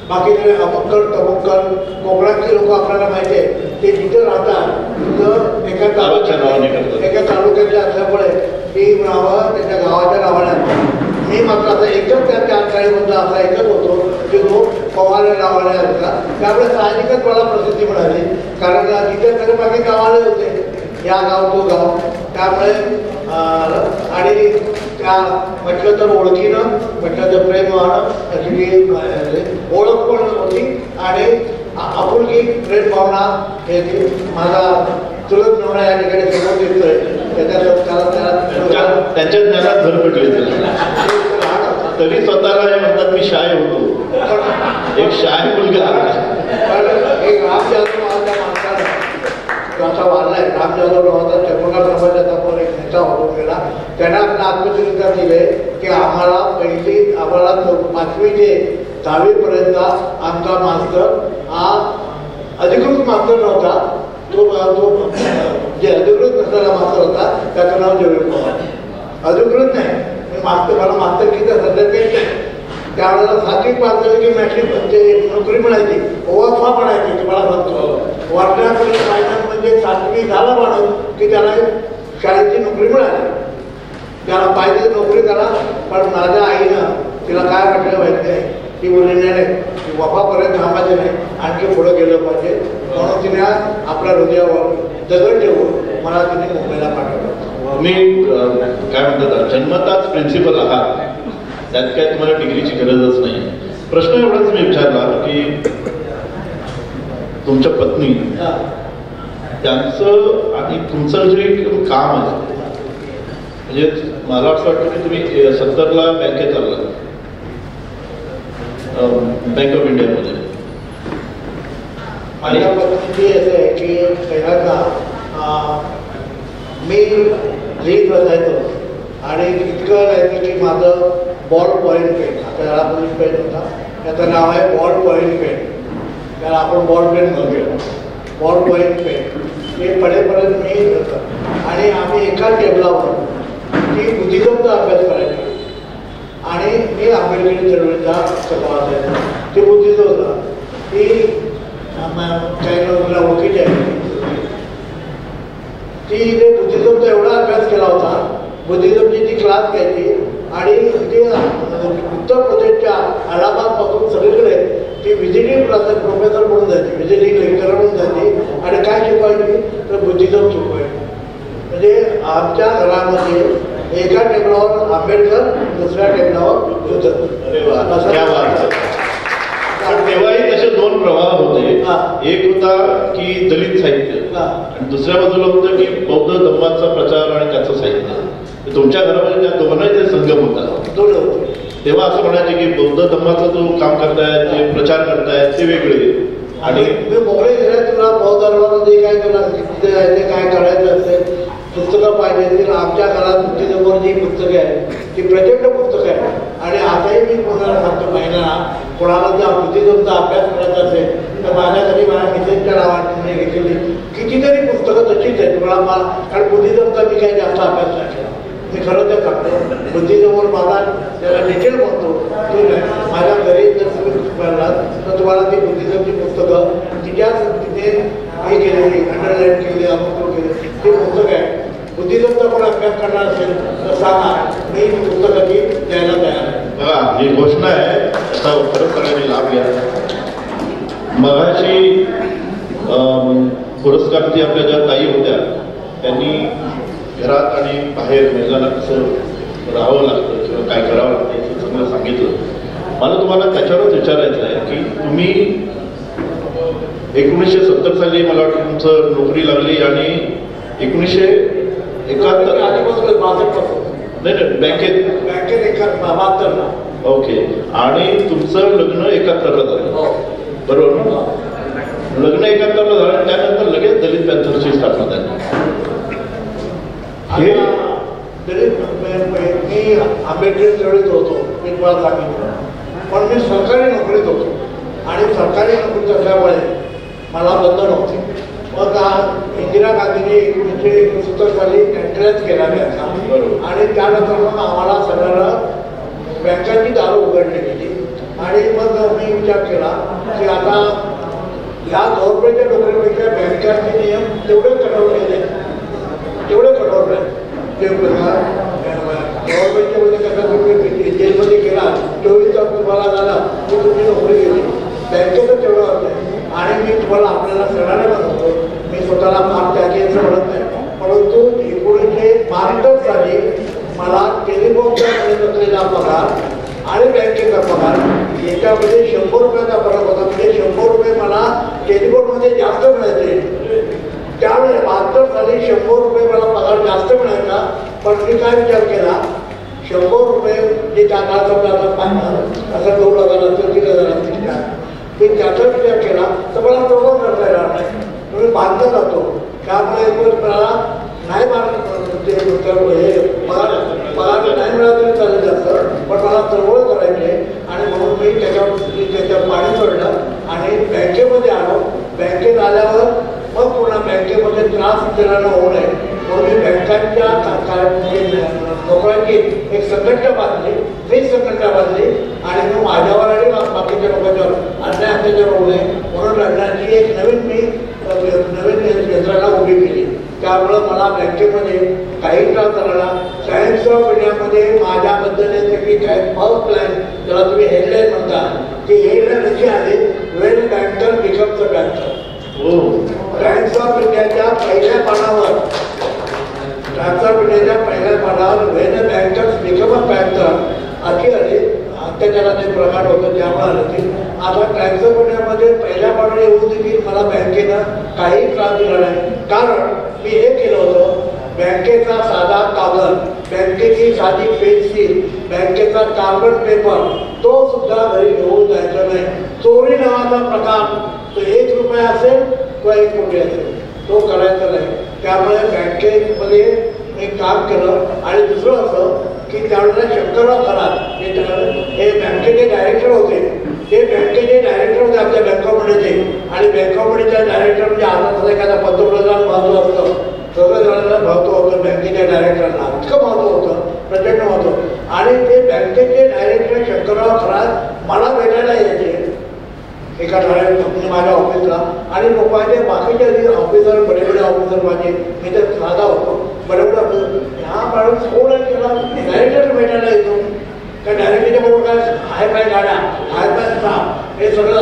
बाकीचे अमुक्कल तमुक्कल कोकणातले लोक आपल्याला माहिती आहे ते जिथे राहतात तिथं एका तालुक्यातल्या असल्यामुळे ती नावं त्याच्या गावाच्या नावाने. मी मात्र आता एकच त्या 4 चाळीमधला असा एकच होतो की जो पवार नावाने होता. त्यामुळे साहजिकच मला प्रसिद्धी मिळाली. कारण तिथे तरी बाकी गावाले होते, या गाव तो गाव. त्यामुळे आणि त्या म्हटलं तर ओळखीनं, म्हटलं तर प्रेम व्हावं अशी ओळख पण होती. आणि आपुलकी प्रेम भावना हे माझा चुलत नवरा या ठिकाणी समोर दिसतोय. त्याच्या संस्कारात त्यांच्या ज्ञानात भर पडली तरी स्वतःला हे म्हणतात मी शाय होतो. एक शाय मुलगा. एक राम जाधव नावाच्या माणसाला असा वाढलाय. राम जाधव नावाचा चकोना समाजाचा पण एक नेता होतो गेला. त्याने आपलं आत्मचरित्र दिले की आम्हाला 5वी ते 10वीपर्यंत आमचा मास्तर हा अधिकृत मास्तर नव्हता. तो जे अधिकृत नसलेला मास्तर होता त्याचं नाव जवी पवार. अधिकृत नाही, मला मास्तर किती सर्टिफिकेट. त्यावेळेला 7वी पास झाली की मॅट्रिक नोकरी मिळायची, ओवाफा म्हणायची. तुम्हाला सांगतो वर्षापर्यंत फायनल म्हणजे 7वी झाला माणूस की त्याला शाळेची नोकरी मिळाली. त्याला पाहिजे नोकरी करा. पण माझ्या आईनं तिला काय वाटलं माहिती नाही. ती बोलली नाही वफापर्यंत थांबायचं नाही, आणखी पुढं गेलं पाहिजे. म्हणून तिने आपल्या हृदयावर दगड ठेवून मला तिने मुंबईला पाठवलं. तुम्ही काय म्हणतात जन्मताच प्रिन्सिपल आहात, त्यात काय तुम्हाला डिग्रीची गरजच नाही. प्रश्न एवढाच मी विचारला की तुमच्या पत्नी त्यांचं आणि तुमचं जे काम आहे, म्हणजे मला असं वाटतं की तुम्ही 70ला बँकेत आला, बँक ऑफ इंडियामध्ये. आणि माझ्या पत्नीची असं आहे की पहिल्यांदा मी लिहित बसायचो आणि इतकं राहायचं की माझं बॉल पॉईंट पेन, आता याला पोलीस पेन होता, त्याचं नाव आहे बॉल पॉईंट पेन, त्याला आपण बॉल पेन म्हणूया, बॉल पॉईंट पेन. हे पडेपर्यंत मी होतं आणि आम्ही एका टेबलावर ती बुद्धिजमचा अभ्यास करायचो आणि मी आंबेडकरी चळवळीचा पुस्तकं वाचायचो. ती बुद्धिजम होता, ती काही लोकांना ओळखीची आहे. ती बुद्धिजमचा एवढा अभ्यास केला होता, बुद्धिजमची ती क्लास घ्यायची आणि ती उत्तर प्रदेशच्या अलाहाबादपासून सगळीकडे ती व्हिजिटिंग प्रोफेसर म्हणून जायची, व्हिजिटिंग लेक्चरर म्हणून जायची आणि काय शिकवायची तर बुद्धिजम शिकवायची. म्हणजे आमच्या घरामध्ये एका टेबलावर आंबेडकर, दुसऱ्या टेबलावर बुद्ध. तेव्हाही तसे दोन प्रवाह होते. एक होता की दलित साहित्य आणि दुसऱ्या बाजूला होतं की बौद्ध धर्माचा प्रचार आणि त्याचं साहित्य. तुमच्या घरामध्ये त्या दोघांनाही संगम होता. तेव्हा असं म्हणायचे की बौद्ध धर्माचा जो काम करतायत, जे प्रचार करतायत ते वेगळे. आणि मी मोकळे गेले, तुला बौद्ध धर्मामध्ये काय तुला काय करायचं असेल, पुस्तकं पाहिजे तर आमच्या घरात बुद्धिजमवर जी पुस्तकं आहेत ती प्रचंड पुस्तकं आहे. आणि आताही मी कोणाला सांगतो, महिन्याला कोणाला जर बुद्धिजमचा अभ्यास करायचा असेल तर माझ्या घरी माझ्या मिसेसच्या नावाने घेतलेली कितीतरी पुस्तकं तशीच आहेत मला. कारण बुद्धिजमचा मी काही जास्त अभ्यास नाही केला, मी खरं ते सांगतो. बुद्धिजमवर मला त्याला डिटेल म्हणतो ठीक आहे. माझ्या घरी जर तुम्ही करलात तर तुम्हाला ती बुद्धिजमची पुस्तकं तिथे हे केलेली, अंडरलाईन केली, अमुक केली ती पुस्तकं आहे. बुद्धिजमचा कोण अभ्यास करणार असेल तर सांगा, मी पुस्तकाची द्यायला तयार आहे. बघा ही घोषणा आहे, त्याचा खरंच सगळ्यांनी लाभ घ्या. मगाशी पुरस्कारची आपल्या ज्या ताई होत्या त्यांनी घरात आणि बाहेर महिलांना कसं राहावं लागतं किंवा काय करावं लागतं हे सगळं सांगितलं. मला तुम्हाला त्याच्यावरच विचारायचं आहे की तुम्ही 1970 साली मला वाटतं तुमचं नोकरी लागली आणि 1971 आधीपासून 62 पासून नाही बँकेत 72ला. ओके. आणि तुमचं लग्न 71ला झालं बरोबर ना? लग्न 71ला झालं, त्यानंतर लगेच दलित पॅन्थरची स्थापना झाली. हे मी आंबेडकर चळवळीत होतो, मी तुम्हाला सांगितलं, पण मी सरकारी नोकरीत होतो आणि सरकारी नोकरीत असल्यामुळे मला बंधन होते. मग इंदिरा गांधींनी 1969 साली एंट्रन्स केला त्यांचा आणि त्यानंतर मग आम्हाला सगळ्यांना बँकांची दारं उघडली गेली. आणि मग मी विचार केला की आता या गव्हर्नमेंटच्या नोकरीपेक्षा बँकांचे नियम तेवढे कठोरले, तेवढे कठोरले. ते गव्हर्नमेंटच्या मध्ये कसं तुम्ही जेलमध्ये गेला 24 तास तुम्हाला झाला की तुमची नोकरी गेली, बँकेचं तेवढं असतं. आणि मी तुम्हाला आपल्याला सगळ्यांना म्हणतो, मी स्वतःला फार त्यागेचं म्हणत नाही, परंतु 1962 साली मला टेलिफोनच्या मिळत असलेला पगार आणि बँकेचा पगार याच्यामध्ये 100 रुपयाचा फरक होता. म्हणजे 100 रुपये मला टेलिफोनमध्ये जास्त मिळायचे. त्यावेळी 72 साली 100 रुपये मला पगार जास्त मिळायचा. पण मी काय विचार केला, 100 रुपये जे त्या काळात असं 2,000 असतं 3,000 असतील, मी त्याचा विचार केला तर मला प्रभाव करता येणार नाही. तुम्ही बांधला जातो त्यामुळे मला नाही पगार नाही मिळाला तरी चालेल जास्त, पण मला चळवळ करायची आहे. आणि म्हणून मी त्याच्यात पाणी सोडलं आणि बँकेमध्ये आलो. बँकेत आल्यावर मग पुन्हा बँकेमध्ये त्रास इतरांना होऊ नये म्हणून मी बँकांच्या नोकऱ्यांची एक संघटना बांधली, मी संघटना बांधली. आणि मग माझ्यावर आणि बाकीच्या लोकांच्यावर अन्याय अत्याचार होऊ नये म्हणून लढण्याची एक नवीन यंत्रणा उभी केली. त्यामुळं मला बँकेमध्ये काही त्रास झाला. टाइम्स ऑफ इंडियामध्ये माझ्याबद्दल सगळी काय फर्स्ट लाईन ज्याला तुम्ही हेडलाईन म्हणता ती हेडलाईन अशी आली, Wien banker becomes banker. Times of इंडियाच्या पहिल्या पानावर ट्रान्सफर पिढीच्या पहिल्या पानावर Wien bankers become a banker अशी आली अत्याचाराचे प्रकार होतं त्यामुळे आलं ती. आता ट्रान्सफर पिढ्यामध्ये पहिल्या पानावर येऊन देखील मला बँकेनं काही त्रास दिला नाही, कारण मी हे केलं होतं, बँकेचा साधा कागद, बँकेची साधी पेन्सिल, बँकेचा कार्बन पेपर तो सुद्धा घरी घेऊन जायचा नाही. चोरी नावाचा प्रकार तो 1 रुपया असेल किंवा 1 कोटी असेल तो करायचा नाही. त्यामुळे बँकेमध्ये मी काम केलं. आणि दुसरं असं की त्यावेळेला शंकरराव खरात हे बँकेचे डायरेक्टर होते. ते बँकेचे डायरेक्टर होते आपल्या बँक ऑफ इंडियाचे. आणि बँक ऑफ इंडियाच्या डायरेक्टर म्हणजे आता एखादा पंतप्रधान महत्व असतं, सगळं जणांना महत्व होतं बँकेच्या डायरेक्टरला, इतकं महत्व होतं, प्रचंड महत्व. आणि ते बँकेचे डायरेक्टर शंकरराव खरात मला भेटायला यायचे एका ठराविक माझ्या ऑफिसला. आणि माझे बाकीचे जे ऑफिसर बडे बडे ऑफिसर माझे, मी तर साधा होतो, बडे बडे ऑफिसर, ह्या मॅडम थोडं केला डायरेक्टर भेटायला येतो. त्या डायरेक्टरच्या बरोबर काय हाय पाय गाड्या, हाय पाय स्टाफ, हे सगळं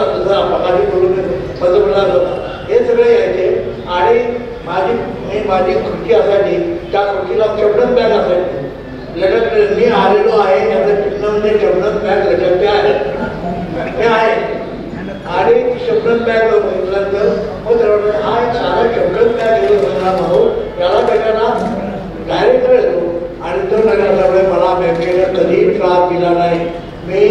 पगारी बोलून पंतप्रधान होता, हे सगळे यायचे. आणि माझी खुर्ची असायची, त्या खुर्चीला चपडन बॅग असायची, लटक मी आलेलो आहे त्याचं चिन्ह म्हणजे चपडन बॅग लटकते आहे. आणि शब्दन बॅग बघितल्यानंतर मग त्याला हा एक साधा शब्दन बॅग घेऊन म्हणून याला भेटायला डायरेक्टर येतो. आणि तो नगराच्यामुळे मला बँकेनं कधीही त्रास दिला नाही. मी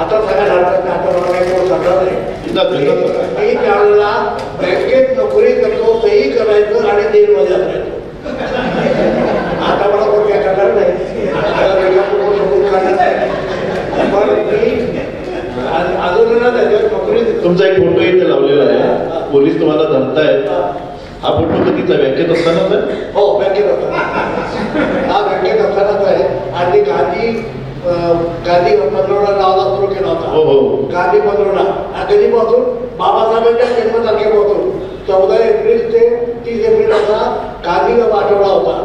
आता सगळ्या झालं आता मला काही कोण सांगणार नाही. मी त्यावेळेला बँकेत नोकरी करतो, तेही करायचं आणि जेलमध्ये असायचो. आता मला कोण काय करणार नाही, पण मी अजून त्याच्यावर नोकरी. तुमचा एक फोटो इथे लावलेला आहे, पोलीस तुम्हाला धरतायत. हा फोटो कधीचा बँकेत असतानाच आहे? हो, बँकेत असताना, हा बँकेत असतानाच आहे. आणि गांधी पंधरवडा लावला सुरू केला होता. हो हो, गांधी पंधरवडा कधीपासून? बाबासाहेबांच्या जन्मतारखेपासून 14 एप्रिल ते 30 एप्रिल असा गांधीचा आठवडा होता,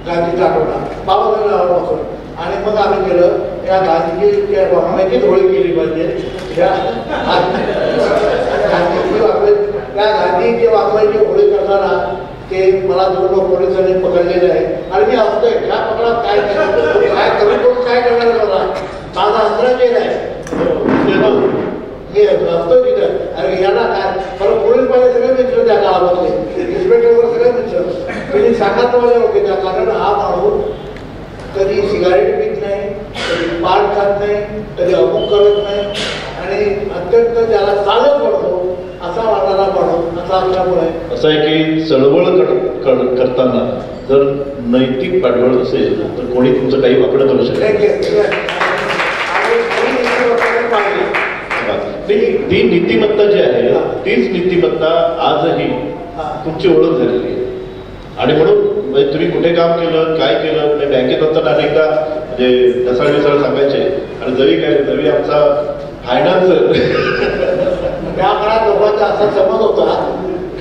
गांधीचा आठवडा बाबासाहेबांपासून. आणि मग आम्ही केलं या गांधीजीच्या वाङ्मयाचीच होळी केली पाहिजे. त्या गांधीच्या वाङ्मयाची होळी करताना ते मला 2 पोलिसांनी पकडलेले आहे. आणि मी असतोय त्या पकडात काय करून काय करणार मला, माझा अंतराचेर आहे, मी असतोय तिथं. अरे याला काय मला पोलीस पाहिजे सगळे मित्र त्या काळामध्ये, इन्स्पेक्टर सगळे मित्र. त्यांनी सांगत माझ्या होते त्या, कारण हा माणूस कधी सिगारेट पीत नाही, कधी पान खात नाही, कधी अमुक करत नाही, आणि अत्यंत त्याला चालत पडतो असा वाटायला माणूस असा असल्यामुळे. असं आहे की चळवळ करताना जर नैतिक पाठबळ असेल तर कोणी तुमचं काही वाकडं करू शकत. ती नीतिमत्ता जी आहे तीच नीतिमत्ता आजही तुमची ओळख झालेली आहे. आणि म्हणून तुम्ही कुठे काम केलं, काय केलं, बँकेत असताना अनेकदा म्हणजे ढसाळ मिसळ सांगायचे. आणि जरी आमचा फायनान्स त्या काळात लोकांचा असा समज होता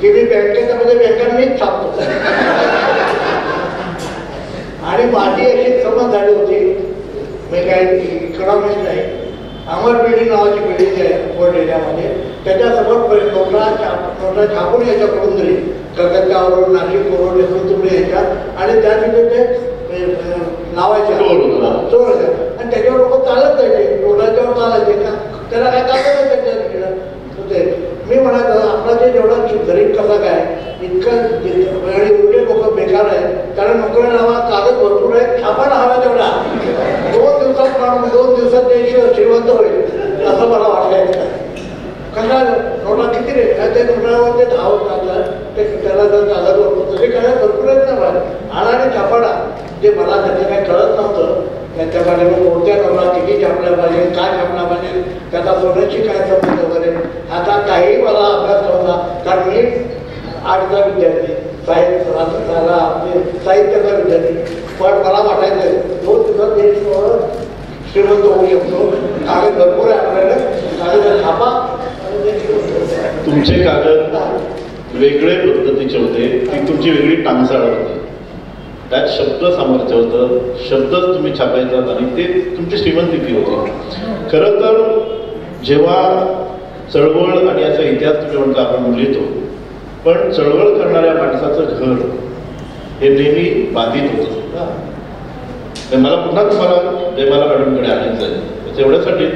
की मी बँकेच्या मध्ये बँकांनीच छापतो. आणि माझी अशी समज झाली होती, मी काही इकॉनॉमिस्ट नाही, अमर पिढी नावाची पिढी जी आहे कोर्ट एरियामध्ये, त्याच्यासमोर नोटा छापून याच्याकडून दिली, कलकत्त्यावरून, नाशिकवरून, येथून तुम्ही यायच्यात. आणि त्या तिथे ते लावायचे चोर आणि त्याच्यावर लोक चालत जायचे, नोटाच्यावर चालायचे का, त्याला काय चालत त्याच्या होते. मी म्हणायचं आपला जे जेवढा गरीब कसा काय इतकं एवढे लोक बेकार आहेत, त्याला नोकऱ्या लावा, कागद भरपूर आहे, छापायला हवा तेवढा 2 दिवसात माणूस 2 दिवसात ते श्रीमंत होईल असं मला वाटायचं. कसा नोटा किती रे ते नोटावर ते धावत लागतात, ते त्याला जर कागद भरपूर तसे काय भरपूर आहेत ना बाहेर. आणि छापाडा जे मला त्याचं काही कळत नव्हतं, त्यांच्याकडे कोणत्या नोटा किती छापल्या पाहिजे, काय छापला पाहिजे, त्याचा सोन्याची काय संबंध वगैरे आता काही मला अभ्यास नव्हता. कारण मी आर्टचा विद्यार्थी, साहित्याचा विद्यार्थी. पण मला वाटायचं 2 दिवसात देश श्रीमंत होऊ शकतो, कागद भरपूर आहे आपल्याला, कागद छापा. तुमचे कागद वेगळे पद्धतीचे होते, ती तुमची वेगळी टांगसाळ होती, त्यात शब्द सामर्थ्य होतं, शब्दच तुम्ही छापायचा आणि ते तुमची श्रीमंती होती. खरं तर जेव्हा चळवळ आणि याचा इतिहास तुम्ही म्हणता आपण लिहितो, पण चळवळ करणाऱ्या माणसाचं घर हे नेहमी बाधित होतं. मला पुन्हा तुम्हाला जयमाला मॅडमकडे आणायचं आहे एवढ्यासाठी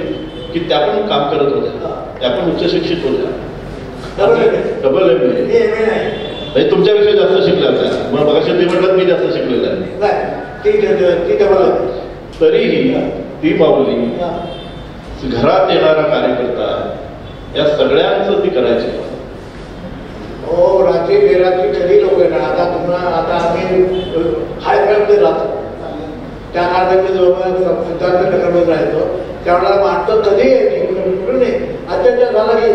की त्या पण काम करत होत्या, त्या पण उच्च शिक्षित होत्या, डबल MA म्हणजे तुमच्यापेक्षा जास्त शिकल्या होत्या. मग बघा ते म्हटलं मी जास्त शिकलेलं आहे, तरीही ती माऊली घरात येणारा कार्यकर्ता या सगळ्यांचं ती करायची. हो, रात्री बेरात्री कधी लोक येणार. आता आम्ही हायद्राबादमध्ये राहतो, त्या काळात जवळ सिद्धार्थ नगरमध्ये राहायचो. त्यावेळेला माणसं कधी यायची नाही. अत्याचार झाला की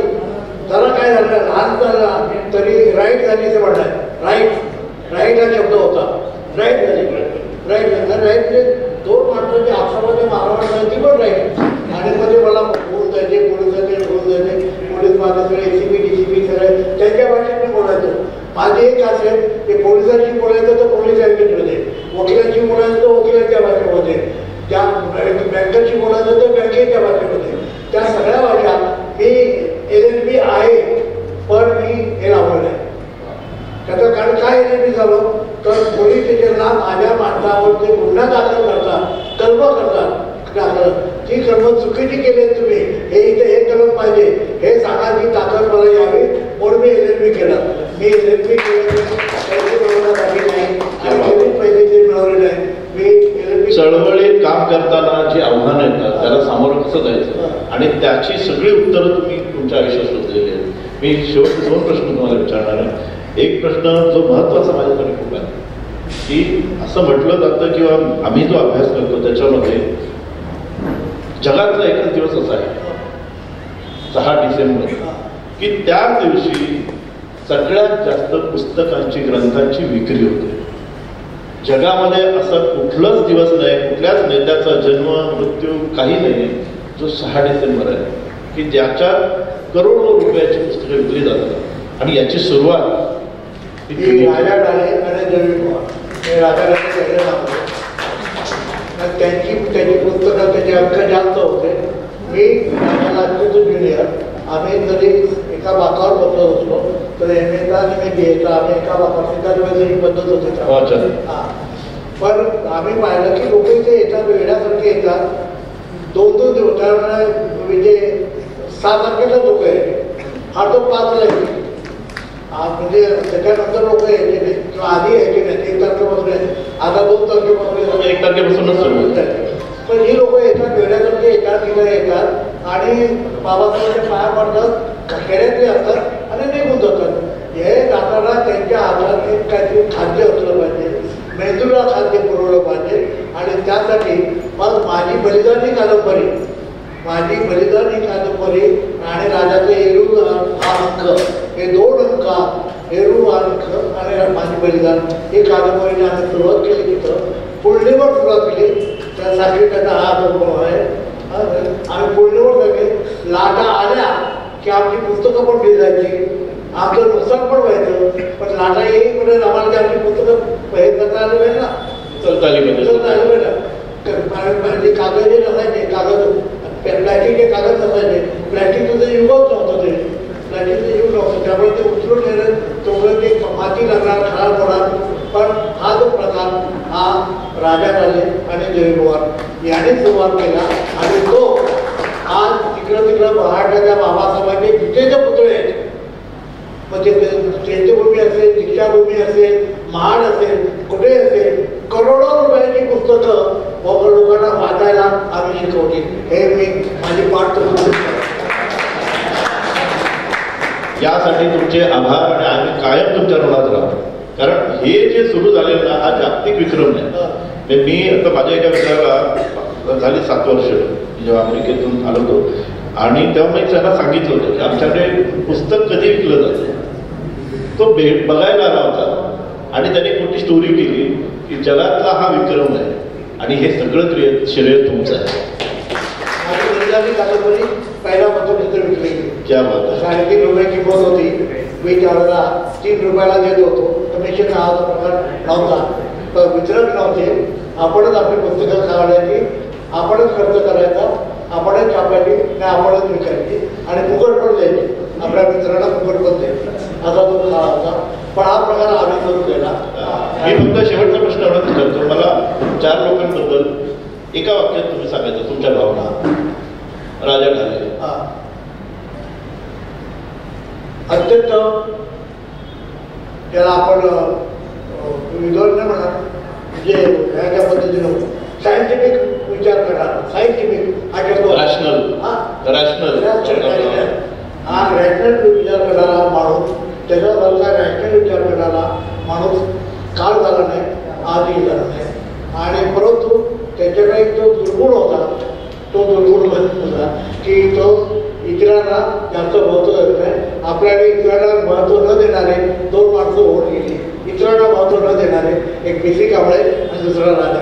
जरा काय झालं लहान झाला तरी राईट झाली असं म्हणतात. राईट हा शब्द होता. राईट झाली दोन माणसांची आसामध्ये मारवाड झाली ती पण राईट. आणि मध्ये मला बोल जायचे पोलिसांचे पोलीस माझं सगळे ACP DCP सगळे त्यांच्या भाषेत बोलायचं. माझी एक असेल ते पोलिसांशी बोलायचं तर पोलीस ॲडव्होकेटमध्ये, वकिलांशी बोलायचं तर वकिलांच्या भाषेमध्ये, त्या बँकेशी बोलायचं तर बँकेच्या भाषेमध्ये. त्या सगळ्या भाषा मी LLB आहे पण मी हे लावलं नाही. त्याचं कारण काय LLB झालं तर पोलीस स्टेशनला माझ्या माणसावर ते गुन्हा दाखल करतात, कलम करतात. ती कलम चुकीची केली तुम्ही, हे इथे हे कलम पाहिजे हे सांगायची ताकद मला यावी म्हणून मी LLB केलं. मी LLB केलं पैसे मिळवण्यासाठी नाही, पैसे ते मिळवले नाही. मी LLB चळवळीत काम करताना जी आव्हानं येतात त्याला सामोरं कसं जायचं आणि त्याची सगळी उत्तरं तुम्ही तुमच्या आयुष्यात शोधलेली आहेत. मी शेवट 2 प्रश्न तुम्हाला विचारणार आहे. एक प्रश्न जो महत्त्वाचा माझ्यासाठी खूप आहे की असं म्हटलं जातं किंवा आम्ही जो अभ्यास करतो त्याच्यामध्ये जगातला एकच दिवस असा आहे 6 डिसेंबर की त्या दिवशी सगळ्यात जास्त पुस्तकांची ग्रंथांची विक्री होते. जगामध्ये असं कुठलाच दिवस नाही, कुठल्याच नेत्याचा जन्म मृत्यू काही नाही जो 6 डिसेंबर आहे की ज्याच्यात करोडो रुपयाची पुस्तकं विकली जातात. आणि याची सुरुवात राजा डाले आणि रवी कुमार हे राजा डाले त्यांची पुस्तकं त्याचे अंक जास्त होते. मी राजा ज्युनियर आम्ही जरी एका बाकावर बसलो असलो तर MAचा आणि मी BAचा आम्ही एका बाकावर सिद्धार्थी पद्धत होते. पण आम्ही पाहिलं की लोक इथे येतात वेड्यासारखे येतात. 2-2 दिवस त्यावेळेला म्हणजे 6 तारखेला लोक यायचे, हा तो 5ला येते. म्हणजे त्याच्यानंतर लोक यायचे नाही किंवा आधी यायचे नाही. 1 तारखेपासून आता 2 तारखेपासून 1 तारखेपासूनच सुरू होतात. पण ही लोक येतात वेड्यासारखे येतात, तिथे येतात आणि बाबासाहेबांच्या पाया पडतात, खेड्यातले असतात आणि निघून जातात. हे जाताना त्यांच्या हातात काहीतरी खाद्य असलं पाहिजे, मेंदूला खाद्य पुरवलं पाहिजे. आणि त्यासाठी मग माझी बलिदान ही कादंबरी आणि राजाचं एरू हा अंक, हे 2 अंक एरू अंक आणि माझी बलिदान ही कादंबरीने आम्ही सुरुवात केली. तिथं पुढणीवर सुरुवात केली. त्यासाठी त्याचा हा अनुभव आहे. आम्ही पुढणीवर सगळे लाटा आल्या की आमची पुस्तकं पण भिजायची, आमचं नुकसान पण व्हायचं. पण लाटा येईपर्यंत आम्हाला ते आमची पुस्तकं हे करता आलं पाहिजे ना, चलता आली पाहिजे ना. कागद हे नसायचे, कागद प्लॅस्टिकचे कागद नसायचे. प्लॅस्टिकचं ते युगच नव्हतं, ते प्लॅस्टिकचं युग नव्हतं. त्यामुळे ते उचलून नेलं तोपर्यंत ते माती लागणार, खराब होणार. पण हा जो प्रकार हा राजा डाले आणि जयकुमार याने सुरुवात केला. आणि तो आज तिकडं महाराष्ट्राच्या बाबासाहेबांचे जितेचे पुतळे आहेत. म्हणजे चैत्यभूमी असेल, दीक्षाभूमी असेल, महाड असेल, कुठे असेल, करोडो रुपयाची पुस्तकं लोकांना वाचायला आम्ही शिकवली. हे मी माझी पाठ यासाठी तुमचे आभार आणि आम्ही कायम तुमच्या ऋणात राहतो. कारण हे जे सुरू झालेलं ना हा जागतिक विक्रम नाही. मी आता माझ्या एका मित्राला झाली 7 वर्ष जेव्हा अमेरिकेतून आलो होतो आणि तेव्हा मी त्यांना सांगितलं होतं की आमच्याकडे पुस्तक कधी विकलं जातं. तो बघायला आला होता आणि त्याने मोठी स्टोरी केली की जगातला हा विक्रम आहे आणि हे सगळं श्रेय तुमचं आहे. पहिला पत्र विकली क्या बात आहे. 3.5 रुपयाची किंमत होती. मी त्यावेळेला 3 रुपयाला देत होतो. कमिशन नावाचा प्रकार नव्हता, तर वितरक नव्हते. आपणच आपली पुस्तकं काढायची, आपणच खर्च करायचा, आपणच छापायची आणि आपणच विकायची आणि फुकट पण द्यायची. आपल्या मित्रांना फुकट पण द्यायची. असा तो काळ होता. पण हा प्रकार आम्ही सुरू केला. मी फक्त वेळेला झाले. अत्यंत त्याला आपण विद्वान म्हणा म्हणजे ह्या पद्धतीनं सायंटिफिक विचार करा, सायंटिफिक रॅशनल हा रॅशनल विचार करणारा माणूस, त्याच्यासारखा रॅशनल विचार करणारा माणूस काळ झाला नाही, आजही झाला नाही. आणि परंतु त्याच्याकडे जो दुर्गुण होता, तो दुर्गुण होता की तो इतरांना जास्त महत्त्व देत नाही. आपल्याकडे इतरांना महत्त्व न देणारे दोन माणसं होऊन गेली. इतरांना महत्त्व न देणारे एक बी.सी. कांबळे आणि दुसरा राजा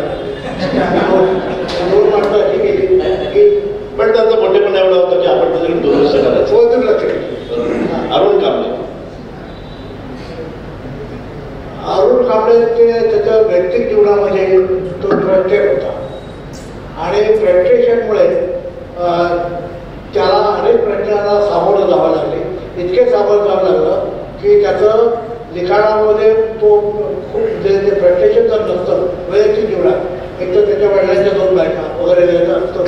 दोन माणसं अशी गेली की पण त्याचा मोठेपणा एवढा होता की आपण त्याच्याकडे दुर्लक्ष करायचं. दुर्लक्ष अरुण कांबळे त्याच्या वैयक्तिक जीवनामध्ये तो फ्रस्ट्रेट होता आणि फ्रस्ट्रेशनमुळे त्याला अनेक प्रश्नांना सामोरं जावं लागले. इतके सामोरं जावं लागलं की त्याचं लिखाणामध्ये तो खूप जे फ्रस्ट्रेशन जर नसतं वैयक्तिक जीवनात, एक तर त्याच्या वडिलांच्या दोन बायका वगैरे असतं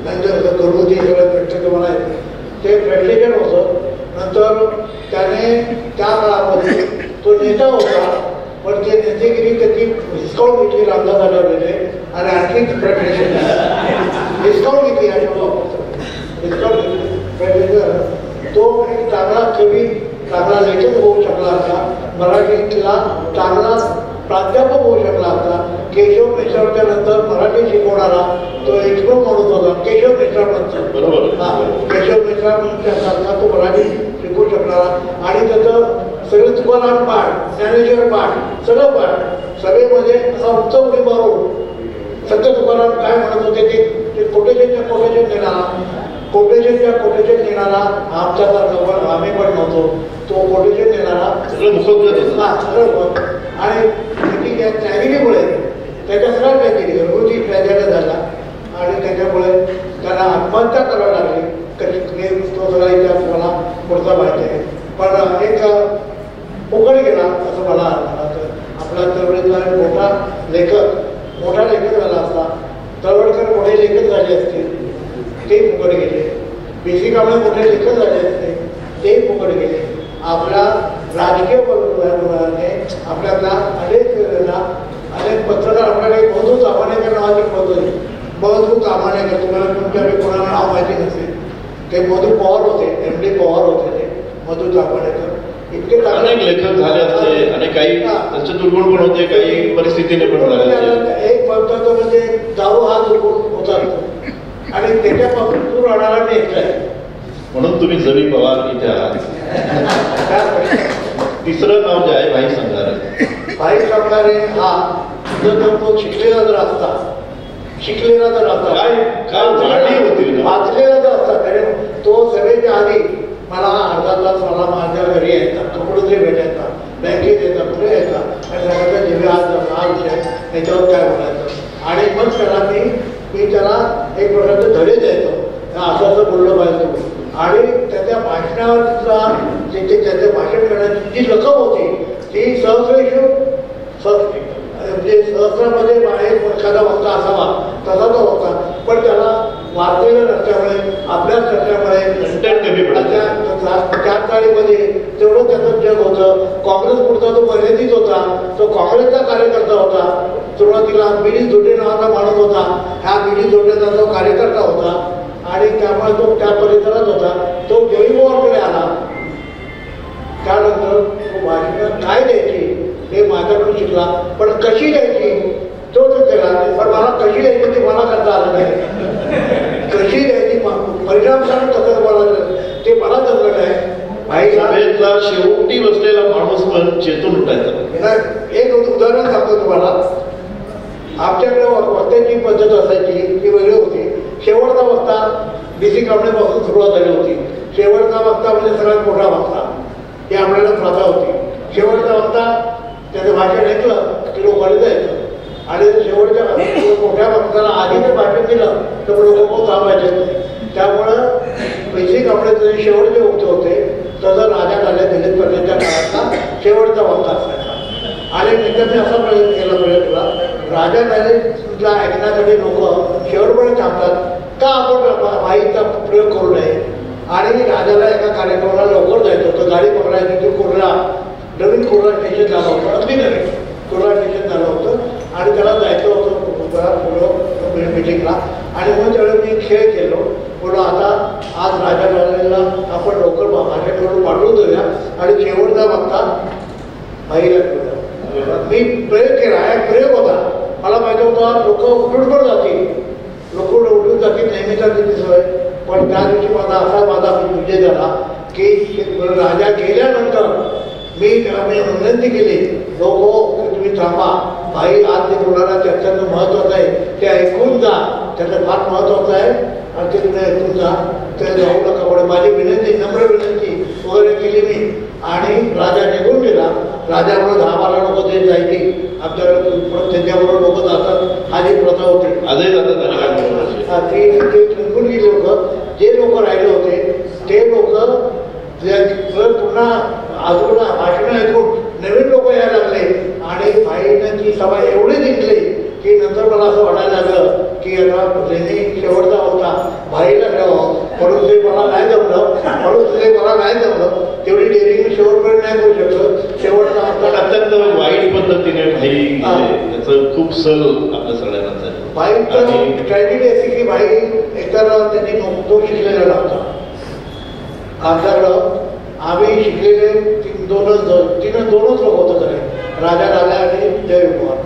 नंतर घरगुती सगळं फ्रस्ट्रेशन मला येते, ते फ्रस्ट्रेशन होतं. नंतर त्याने त्या काळामध्ये तो नेता होता, पण ते नेतेगिरी त्याची हिसकावून घेतली रामदास आठवलेने आणि आणखी फ्रस्ट्रेशन हिसकावून घेतली आणि हिसकावून घेतली. तो एक चांगला कवी, चांगला लेखक होऊ शकला असता, मराठीतला चांगला प्राध्यापक होऊ शकला असता. केशव मेश्रामच्या नंतर मराठी शिकवणारा तो एकमेव माणूस होता, केशव मेश्राम नंतर. बरोबर. हा, केशव मेश्रामच्या सारखा तो मराठी शिकवू शकणारा आणि त्याचं सगळं तुकाराम पाठ, ज्ञानेश्वर पाठ, सगळं पाठ सगळेमध्ये असा उंच उडी मारून सत्य तुकाराम काय म्हणत होते ते कोटेशन देणारा आमच्या जवळ आम्ही पण नव्हतो, तो कोटेशन देणारा सगळं सगळं. आणि ट्रॅजेडीमुळे त्याच्या सगळ्या ट्रॅजेडी घरगुती ट्रॅजेडी झाला आणि त्याच्यामुळे त्याला आत्महत्या करावी लागली. कधी तो सगळा इतिहास मला पुढचा माहिती आहे. पण एक उघड गेला असं मला आपल्या चळवळीतला मोठा लेखक झाला असता. तळवडकर मोठे लेखक झाले असते, ते फुकट गेले. बी.सी. कांबळे मोठे लेखक झाले असते, ते फुकट गेले. आपल्या राजकीय मुलाने आपल्याला अनेक पत्रकार आपल्याकडे मधू तामाणेकर नावाची पद्धती, मधू तामाणेकर, तुम्हाला तुमच्या कोणाला नाव माहिती नसेल, ते मधू पवार होते, M.D. पवार होते ते मधू तामाणेकर. इतके अनेक लेखक झाले असते आणि काही त्यांचे दुर्गुण पण होते, काही परिस्थितीने पण झाले. एक पद्धत म्हणजे दारू हा दुर्गुण होता आणि त्याच्यापासून दूर राहणारा मी एकटा आहे. म्हणून तुम्ही जवी पवार इथे आहात. तिसरं नाव जे आहे भाई संघारे. भाई संघारे हा जर तो शिकलेला जर असता काय झाडी होती, वाचलेला जर असता तरी तो सगळ्याच्या आधी मला अर्धा तास मला माझ्या घरी यायचा, कपडे भेटायचा, बँकेत यायचा, कुठे यायचा आणि सगळ्याचा जेव्हा हा विषय त्याच्यावर काय बोलायचं. आणि मग त्याला मी त्याला एक प्रकारचं धडे द्यायचो, असं असं बोललं पाहिजे. आणि त्याच्या भाषणावर त्याचे भाषण करण्याची जी रक्कम होती ती म्हणजे सहस्रामध्ये एखादा वक्ता असावा तसा तो होता. पण त्याला वाचलेलं नसल्यामुळे, अभ्यास नसल्यामुळे त्या काळीमध्ये तेवढं त्याचं जग होतं. काँग्रेस पुढचा तो मर्यादित होता, तो काँग्रेसचा कार्यकर्ता होता. सुरुवातीला बिडीस जोडे नावाचा माणूस होता, ह्या बिडीस जोडण्याचा तो कार्यकर्ता होता आणि त्यामुळे तो त्या परिसरात होता. तो जयमोहनकडे आला, त्यानंतर तो भाषण काय द्यायची हे माझ्याकडून शिकला, पण कशी द्यायची तो केला. पण मला कशी द्यायची ते मला करता आलं नाही. कशी द्यायची परिणामकारक कसं बोलायचं ते मला जमलं नाही. भाईला शेवटी बसलेला माणूस पण चेतून उठायचा. एक उदाहरण सांगतो तुम्हाला. आमच्याकडे वक्त्याची पद्धत असायची ती वेगळी होती. शेवटचा वक्ता बी.सी. कांबळेपासून सुरुवात झाली होती. शेवटचा वक्ता म्हणजे सगळ्यात मोठा वक्ता, ही आपल्याला प्रथा होती. शेवटचा वक्ता त्याचं भाषण ऐकलं की लोकांनी जायचं आणि शेवटच्या मोठ्या वक्ताला आधीचं भाषण दिलं तर लोक थांबायचे नाही. त्यामुळं बी.सी. कांबळे शेवटचे वक्ते होते, तसं राजा झाल्या दिलीप कर्णेच्या काळातला शेवटचा वक्ता असायचा. आणि मी असा प्रयत्न राजा झाले ऐकण्यासाठी लोक शेवटपर्यंत थांबतात का. आपण बाईचा प्रयोग करू नये आणि राजाला एका कार्यक्रमाला लवकर जायचं होतं. गाडी पकडायची होती. नवीन कोरोना स्टेशन झालं होतं. अगदी नवीन कोरोना स्टेशन झालं होतं आणि त्याला जायचं होतं मिटिंगला. आणि मग त्यावेळेस मी खेळ केलो. म्हणून आता आज राजा राजाला आपण लवकर माझ्याकडून पाठवून देऊया आणि शेवटचा बघता बाईला ठेवूया. मी प्रयोग केला. एक प्रयोग होता. मला माहिती होतं लोक उठून पण जातील. लोक उठून जातील नेहमीचा तिथे सोय. पण त्या दिवशी माझा विजय झाला की राजा गेल्यानंतर मी विनंती केली लोक तुम्ही थांबा. भाई आज ते कोणाला त्याचं महत्त्वाचं आहे ते ऐकून जा. त्याचं फार महत्त्वाचं आहे आणि ते तुम्ही ऐकून जा. ते जाऊ नका. पण माझी विनंती नम्र विनंती वगैरे केली मी आणि राजा निघून गेला. राजाबरोबर 10-12 लोक ते जायची. आमच्याकडे त्यांच्याबरोबर लोक जातात. हा जी प्रथा होती आजही जातात. ते निघून गेले लोक. जे लोक राहिले होते ते लोक पुन्हा आजूबाजूला भाषणं ऐकून नवीन लोक यायला लागले आणि भाईनं ती सभा एवढी जिंकली की नंतर मला असं वाटायला लागलं की आता त्यांनी शेवटचा होता भाईला ठेवावं. म्हणून ते मला नाही जमलं. तेवढी डेअरिंग शेवटपर्यंत नाही करू शकलं. शेवटचा होता अत्यंत वाईट पद्धतीने भाई त्याचं खूप सल आपल्या सगळ्यांना. भाईचं ट्रॅजेडी अशी की भाई एकदा त्यांनी तो शिकलेला नव्हता. आमच्याकडं आम्ही शिकलेले दोनच लोक होतं खरे. राजा राजा आणि जय कुमार.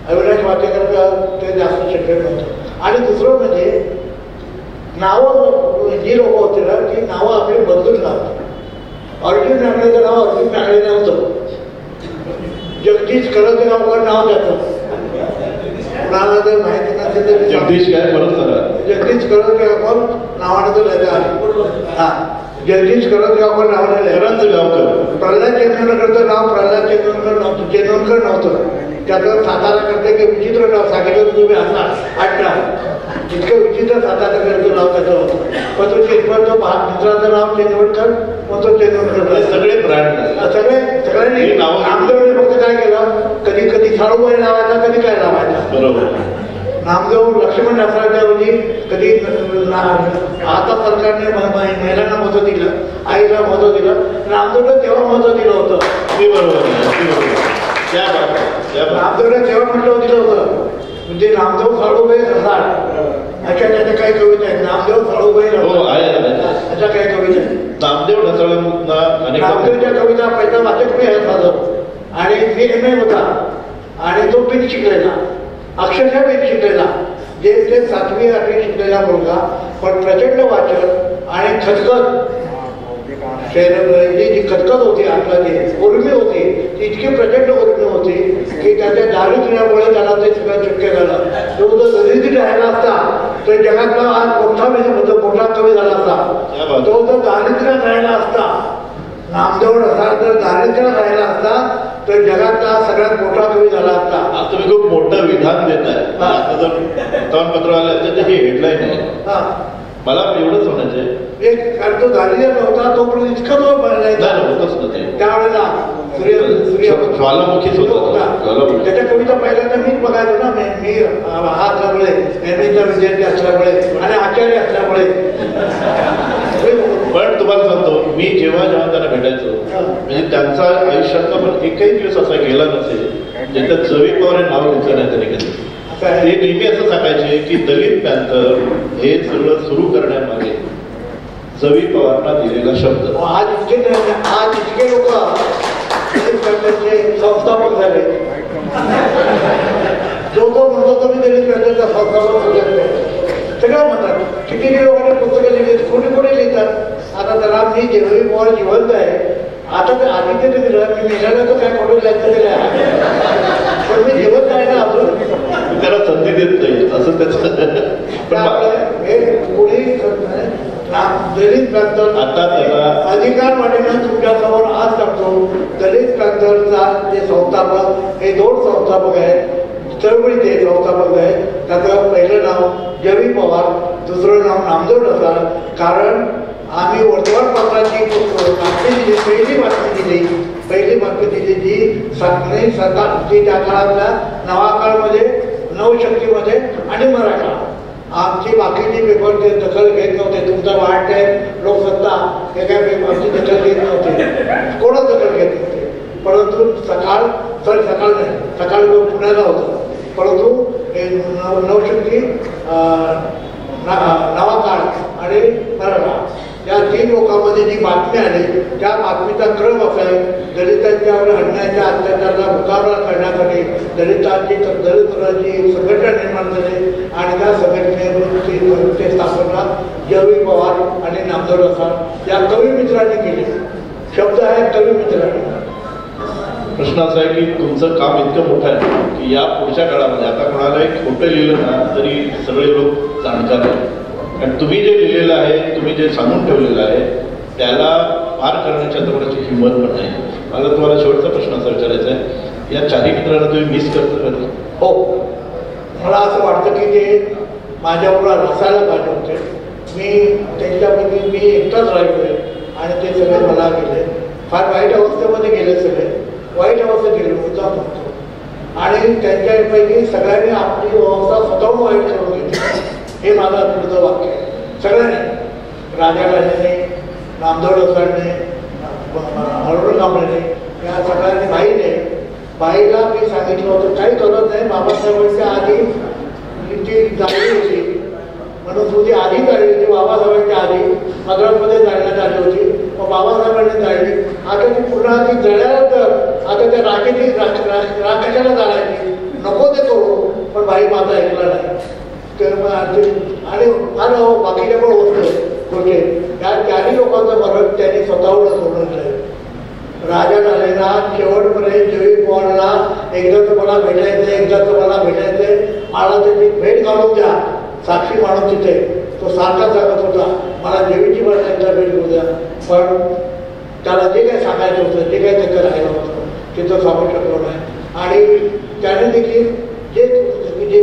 अविनाश वाटेकर ते जास्त शिकले नव्हतं. आणि दुसरं म्हणजे नावं जी लोक होती ना ती नावं आपली बदलून लावतात. अर्जुन नागरेचं नाव अर्जुन नागरे नव्हतं. जगदीश करंजगावकर नाव त्याचं. कुणाला जर माहिती नसेल तर जगदीश जगदीश करंजगावकर नावानं तर लिहिलं आहे. हा जगदीश करंजगावकर नावानं लिहिलं. प्रल्हाद चेंदूरकरचं नाव प्रल्हाद चेंदूरकर नव्हतं. त्याचं सातारा करते की विचित्र नाव सांगितलं तुम्ही असणार इतकं विचित्र साताराकरचं नाव त्याचं होतं. पण तो शेतकऱ्याचं मित्राचं नाव चेंदूरकर मग तो चेंदूरकर. सगळे ब्रँड सगळ्यांनी नामदेवने फक्त काय केलं कधी कधी साळूबाई लावायचा कधी काय लावायचा. बरोबर. नामदेव लक्ष्मण ढासळ्याऐवजी कधी आता सरकारने महिलांना महत्व दिलं. आईला महत्व दिलं. नामदेवला तेव्हा महत्व दिलं होतं. नामदेवला तेव्हा म्हटलं दिलं होतं. म्हणजे नामदेव साळूबाई रसाळ अशा त्याच्या काही कविता आहेत. नामदेव साळूबाई अशा काही कविता आहेत. नामदेवच्या कविता पहिला वाचक मी आहे माझं आणि मी MA होता आणि तो बिन शिकलेला अक्षरशः बिन शिकलेला जे 7वी 8वी शिकलेला मुलगा पण प्रचंड वाचन आणि खतखत जी खतखत होती आपला जी उर्मी होती ती इतकी प्रचंड उर्मी होती की त्याच्या दारिद्र्यामुळे त्याला ते सगळं शक्य झालं. तो जर दरिद्री राहिला असता तर जगातला आज मोठा कवी झाला असता. तो जर दारिद्र्यात राहिला असता नामदेव रसाळ जर दारिद्र्यात राहिला असता तर जगातला सगळ्यात मोठा कवी झाला असता. तुम्ही खूप मोठं विधान देताय. आता जर वर्तमानपत्र आलं तर ही हेडलाईन आहे. मला एवढंच म्हणायचंय एक कारण तो दारिद्र्य नव्हता तोपर्यंत इतकं तो होतच नव्हते त्यावेळेला ज्वालामुखीच होता. त्याच्या कविता पहिल्यांदा मीच बघायचो ना. मी हा असल्यामुळे MAचा विद्यार्थी असल्यामुळे आणि आचार्य असल्यामुळे. पण तुम्हाला सांगतो मी जेव्हा त्यांना भेटायचो म्हणजे त्यांचा आयुष्यातला पण एकही दिवस असा गेला नसेल ज्याच्यात जवी पवार हे नाव घेतलं नाही त्यांनी कधी. ते नेहमी असं सांगायचे की दलित पॅन्थर हे सगळं सुरू करण्यामागे जवी पवारांना दिलेला शब्द. आज इतके लोक दलित पॅन्थरचे संस्थापक झाले. जो म्हणतो तो मी दलित पॅन्थरचा संस्थापक सगळं म्हणतात. किती लोकांनी पुस्तकं लिहिली कोणी लिहितात. आता त्याला मी जवी पवार जिवंत आहे. आता ते आधी ते दिलं मी मेघालय तर काय फोटो लिहायचं दिलं पण मी जिवंत आहे ना अजून त्याला संधी देत नाही असं त्याचं. हे पुढे दलित पॅन्थर आता त्याला अधिकार वाटेनं तुमच्यासमोर आज सांगतो. दलित पॅन्थरचा जे संस्थापक हे 2 संस्थापक आहेत. चळवळीचे संस्थापक आहेत. त्याचं पहिलं नाव जवी पवार दुसरं नाव नामदेव रसाळ. कारण आम्ही वर्तमानपत्राची पहिली बातमी दिली जी सरकार जी त्या काळातल्या नवाकाळमध्ये नवशक्तीमध्ये आणि मराठा आमची बाकीची पेपर ते दखल घेत नव्हते. तुमचा वाट आहे लोकसत्ता हे काय पेपरची दखल घेत नव्हते, कोणच दखल घेत नव्हते. परंतु सकाळ नाही, सकाळ पुण्याला होतं, परंतु नवशक्ती, नवा काळ आणि मराठा या 3 लोकांमध्ये जी बातमी आली त्या बातमीचा क्रम असा आहे, दलितांच्यावर अन्यायाच्या अत्याचाराला मुकाबला करण्यासाठी दलित मुलांची संघटना निर्माण झाली आणि त्या संघटनेची स्थापना जयवी पवार आणि नामदेव रसाळ या कवी मित्रांनी केली. शब्द आहे कवी मित्रांनी. प्रश्न असा आहे की तुमचं काम इतकं मोठं आहे की या पुढच्या काळामध्ये आता कोणालाही खोटं लिहिलं ना तरी सगळे लोक जाणकार आहेत. आणि तुम्ही जे लिहिलेलं आहे, तुम्ही जे सांगून ठेवलेलं आहे त्याला पार करण्याची आता कोणाची हिंमत पण नाही. मला तुम्हाला शेवटचा प्रश्न असा विचारायचा आहे, या 4 मित्रांना तुम्ही मिस करता का? हो, मला असं वाटतं की ते माझ्याबरोबर असायला पाहिजे होते. मी त्यांच्यापैकी मी एकटाच राहिलो आहे आणि ते सगळे मला गेले, फार वाईट अवस्थेमध्ये गेले, सगळे वाईट अवस्थेत गेले मुद्दा म्हणतो. आणि त्यांच्यापैकी सगळ्यांनी आपली अवस्था स्वतःहून वाईट करून घेतली, हे माझं पुढचं वाक्य आहे. सगळ्यांनी, राजा राजाने, नामदेव रसाळने, हरवण कांबळेने, या सगळ्यांनी, बाईला मी सांगितलं होतं काही करत नाही, बाबासाहेबांच्या आधी ती जाळली होती म्हणून तुझी आधी जाळली होती, बाबासाहेबांच्या आधी मद्रासमध्ये जाळण्यात आली होती, मग बाबासाहेबांनी जाळली. आता ती पुन्हा ती जळल्यानंतर आता त्या राखेची राखेच्याला जाळायची, नको ते करू, पण बाई माझा ऐकला नाही. तर मग आणि फार बाकीच्या पण होते त्या 4 लोकांचं मरण त्यांनी स्वतःहून सोडलं आहे. राजा झालेला शेवटपर्यंत जयवी पवारला एकदा तर मला भेटायचंय, मला त्याची भेट घालून द्या, साक्षी माणूस तिथे तो सारखा सांगत होता मला देवीची मला एकदा भेट घेऊ द्या. पण त्याला जे काही सांगायचं होतं, जे काही त्याचं राहिलं होतं तिथं सांगू शकलो नाही. आणि त्याने देखील जे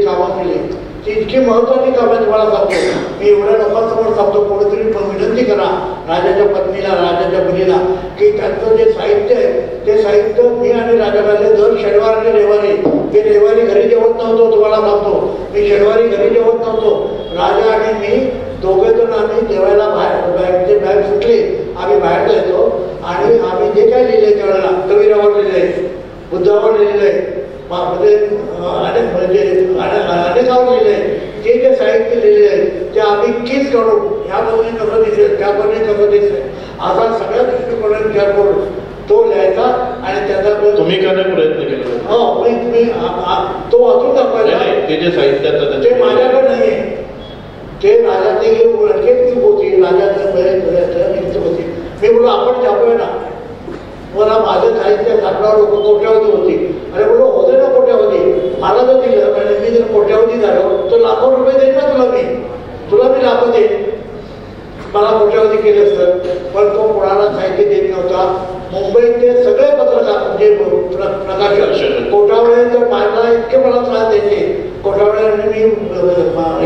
कामं केली ती इतकी महत्त्वाची कामं तुम्हाला सांगतो. मी एवढ्या लोकांसमोर सांगतो, कोणीतरी पण विनंती करा राजाच्या पत्नीला, राजाच्या मुलीला, की त्यांचं जे साहित्य आहे ते साहित्य मी आणि राजाला दर शनिवार आणि रविवारी, मी रविवारी घरी जेवत नव्हतो, तुम्हाला सांगतो मी शनिवारी घरी जेवत नव्हतो, राजा आणि मी दोघेजण आम्ही जेवायला बाहेर बॅग सुटली, आम्ही बाहेर जायचो आणि आम्ही जे काय लिहिले त्यावेळेला कबीरावर लिहिले, बुद्धावर लिहिले, अनेकावर लिहिले, जे साहित्य लिहिले आहे ते आम्ही कीच करून ह्या बाजूने कसं दिसेल, त्या बाजूने कसं दिसेल असा सगळ्या दृष्टिकोनाने विचार करून तो लिहायचा आणि त्याचा तुम्ही करण्याचा प्रयत्न केला. हो, मी तो वाचून दाखवायचा. ते जे साहित्य ते माझ्याकडे नाही आहे, ते राजाचे चूक होती, राजाचं चूक होती. मी बोललो आपण छापूया ना, मला माझं साहित्य छापणार लोक कोट्यावधी होती. अरे बोललो होते ना कोट्यावधी, मला जर दिलं आणि मी जर कोट्यावधी झालो तर लाखो रुपये देईन ना तुला मी लाखो देईन, मला कोट्यावधी केलं असतं. पण तो कोणाला साहित्य देत नव्हता. मुंबईतले सगळे पत्रकार म्हणजे प्रकाशक कोटावळे तर मला इतके मला त्रास द्यायचे. कोटावळे आणि मी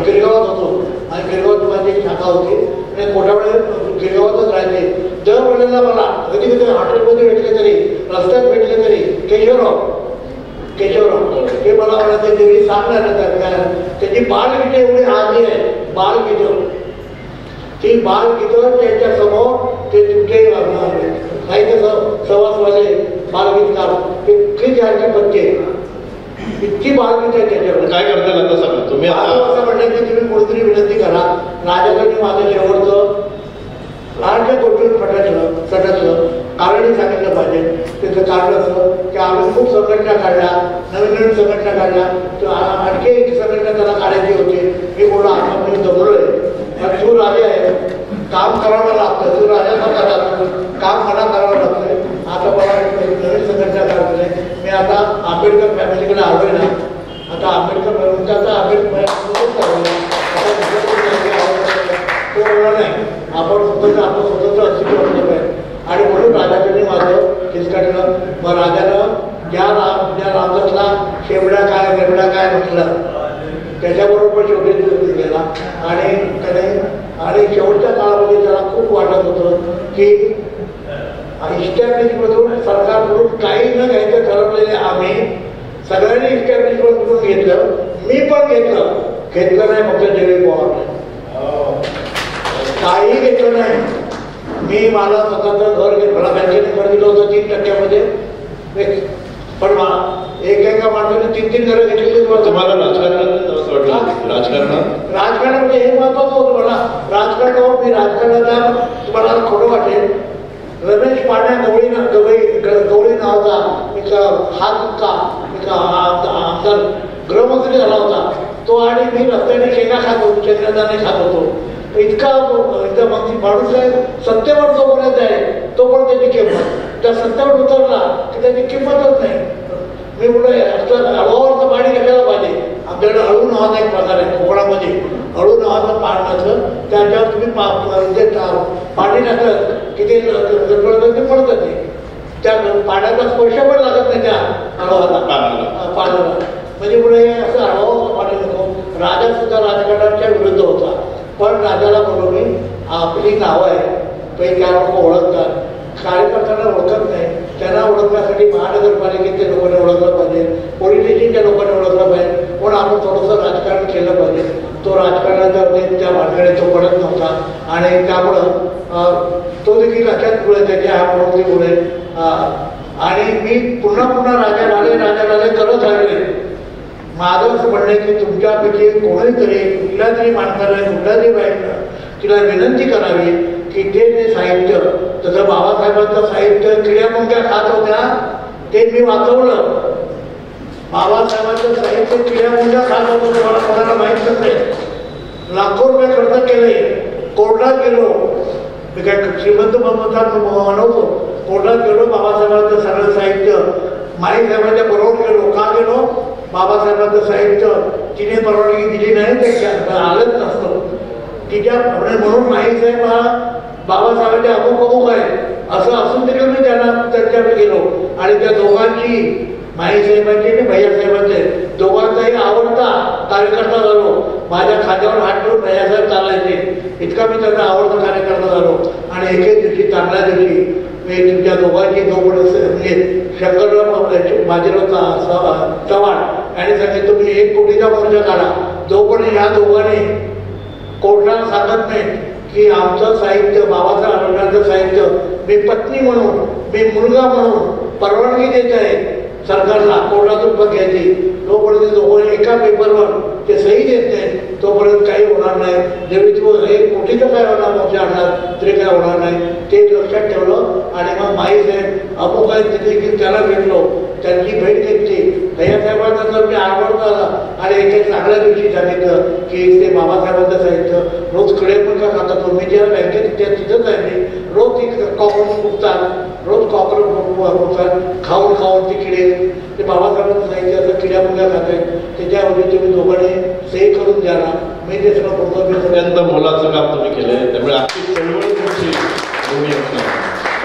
गिरगावात होतो आणि गिरगावात माझी एक शाखा होती आणि कोटावळे गिरगावातच राहायचे. दर वेळेला मला कधी कधी हॉटेलमध्ये भेटले तरी, रस्त्यात भेटले तरी, केशवराव ते मला म्हणायचे ते मी सांगणार त्याची बालगीतं एवढी आली आहे, बालगीतं, ती बालगीतं त्यांच्यासमोर ते तुमचे साहित्य सहवासवाले बालगीतकार ते इतकी जायची पत्ते, इतकी बालगीत आहे त्याच्यावर. काय करता आता सगळं तुम्ही असं म्हणलं की तुम्ही कोणतरी विनंती करा, राजाकडे माझं शेवटचं लहानच्या गोष्टीवर सटायचं कारणही सांगितलं पाहिजे. त्याचं कारण असं की आम्ही खूप संघटना काढल्या, नवीन संघटना काढल्या, आणखी एक संघटना त्याला काढायची होती. मी बोललो आता मी जमलोय, पण तू राजा आहे, काम करावं लागतं, तू राजासारखा जातो, काम मला करावं लागतंय. आता मला नवीन संघटना काढली आहे. मी आता आंबेडकर फॅमिलीकडे आलोय ना, आता आंबेडकर आपण स्वतंत्र अस्तित्व असलं पाहिजे. आणि म्हणून राजाकडे माझं हिसकाटलं. मग राजानं ज्या रामदासला शेवड्या काय बेवड्या काय म्हटलं त्याच्याबरोबर शेवटी गेला. आणि शेवटच्या काळामध्ये त्याला खूप वाटत होतं की इस्टॅब्लिशमधून सरकारकडून काही न घ्यायचं ठरवलेले आम्ही सगळ्यांनी इस्टॅब्लिशमेंटकडून घेतलं, मी पण घेतलं. घेतलं नाही फक्त जयवीर पवार, काही घेतलं नाही. मी मला स्वतःचं घर घेतलं, मला बँकेने घर दिलं होतं 3% पण एका माणसाने 3 घरं घेतलेली. तुम्हाला राजकारण म्हणजे हे महत्वाचं होतं मला. राजकारणावर मी राजकारणाला तुम्हाला खोटं वाटेल, रमेश पाण्या गवळी नावाचा एक आमदार गृहमंत्री झाला होता तो, आणि मी रस्त्याने शेंगा खात होतो, शेंगादाणे खात होतो. इतका माणूस आहे, सत्तेवर जोपर्यंत आहे तोपर्यंत त्याची किंमत, त्या सत्तेवर उतरला की त्याची किंमतच नाही. मी म्हटलं हळूहळूचं पाणी कशाला पाहिजे. आमच्याकडे अळू नावाचा एक प्रकार आहे कोकणामध्ये, अळू नावाचं पाण्याचं, त्याच्यावर तुम्ही पाणी टाकलं की ते पडतं. ते त्या पाण्याचा स्पर्श पण लागत नाही त्या पाण्याला. म्हणजे पुढे असं हळूहळू पाणी नको. राजा सुद्धा राजकारणाच्या विरुद्ध होता, पण राजाला बोलवली, आपली नावं आहे पहिले त्या लोक ओळखतात, कार्यकर्त्यांना ओळखत नाही, त्यांना ओळखण्यासाठी महानगरपालिकेच्या लोकांनी ओळखलं पाहिजे, पोलीस स्टेशनच्या लोकांनी ओळखलं पाहिजे, पण आपण थोडंसं राजकारण केलं पाहिजे. तो राजकारणाच्या त्या भानगडीत तो पडत नव्हता, आणि त्यामुळं तो देखील लक्षात पुढे त्याच्या हा प्रवृत्तीमुळे. आणि मी पुन्हा राजा झाले करत राहिले. माझं असं म्हणणं की तुमच्यापैकी कोणीतरी कुठल्या तरी माणसाला कुठल्या तरी बाईनं तिला विनंती करावी की ते साहित्य, तसं बाबासाहेबांचं साहित्य किड्यामुंग्या खात होत्या ते मी वाचवलं. बाबासाहेबांचं साहित्य किड्यामुंग्या खात होतं, तुम्हाला कोणाला माहीत नसेल. लाखो रुपये खर्च केले, कोर्टात गेलो, मी काय श्रीमंत म्हणवतो, कोर्टात गेलो, बाबासाहेबांचं सगळं साहित्य माईसाहेबांच्या बरोबर गेलो. का गेलो? बाबासाहेबांचं साहित्य तिने परवानगी दिली नाही, ते आलंच नसतं तिच्या, म्हणून माईसाहेब हा बाबासाहेबांचे अमुक आहे असं असून देखील मी त्यांच्याकडे गेलो. आणि त्या दोघांची, माईसाहेबांचे आणि भैयासाहेबांचे दोघांचाही आवडता कार्यकर्ता झालो. माझ्या खात्यावर हात ठेवून भैयासाहेब चालायचे, इतका मी त्यांना आवडता कार्यकर्ता झालो. आणि एके दिवशी, चांगल्या दिवशी मी तुमच्या दोघांची म्हणजे शंकरराव बाजीराव चव्हाण यांनी सांगितलं तुम्ही 1 कोटीचा मोर्चा काढा. जोपर्यंत ह्या दोघांनी कोर्टाला सांगत नाही की आमचं साहित्य, बाबासाहेबांचं साहित्य मी पत्नी म्हणून, मी मुलगा म्हणून परवानगी देत आहे सरकारला कोर्टातून पण घ्यायची, तोपर्यंत दोघांनी एका पेपरवर ते सही देत नाही तोपर्यंत काही होणार नाही. जेवढी तो 1 कोटीचं काय होणार मोर्चा आणणार तरी काय होणार नाही, ते लक्षात ठेवलं. आणि मग माईसाहेब अमुक आहेत तिथे त्याला भेटलो, त्यांची भेट घेतली. भैयासाहेबांचा तर मी आवडता आला आणि एका चांगल्या दिवशी सांगितलं की ते बाबासाहेबांचं साहित्य रोज कडे पण का खातात, मी ज्या बँकेत तिथंच आहे, मी रोज ती कॉकरोच फुटतात, रोज कॉकरोच फुटतात, खाऊन ती किडे, ते बाबासाहेबांचं साहित्य असं किड्यामुळ्या खात आहेत. त्याच्याऐवजी तुम्ही दोघांनी सही करून द्या ना, मी ते सगळं बोलतो. मोलाचं काम तुम्ही केलंय, त्यामुळे आर्थिक चळवळ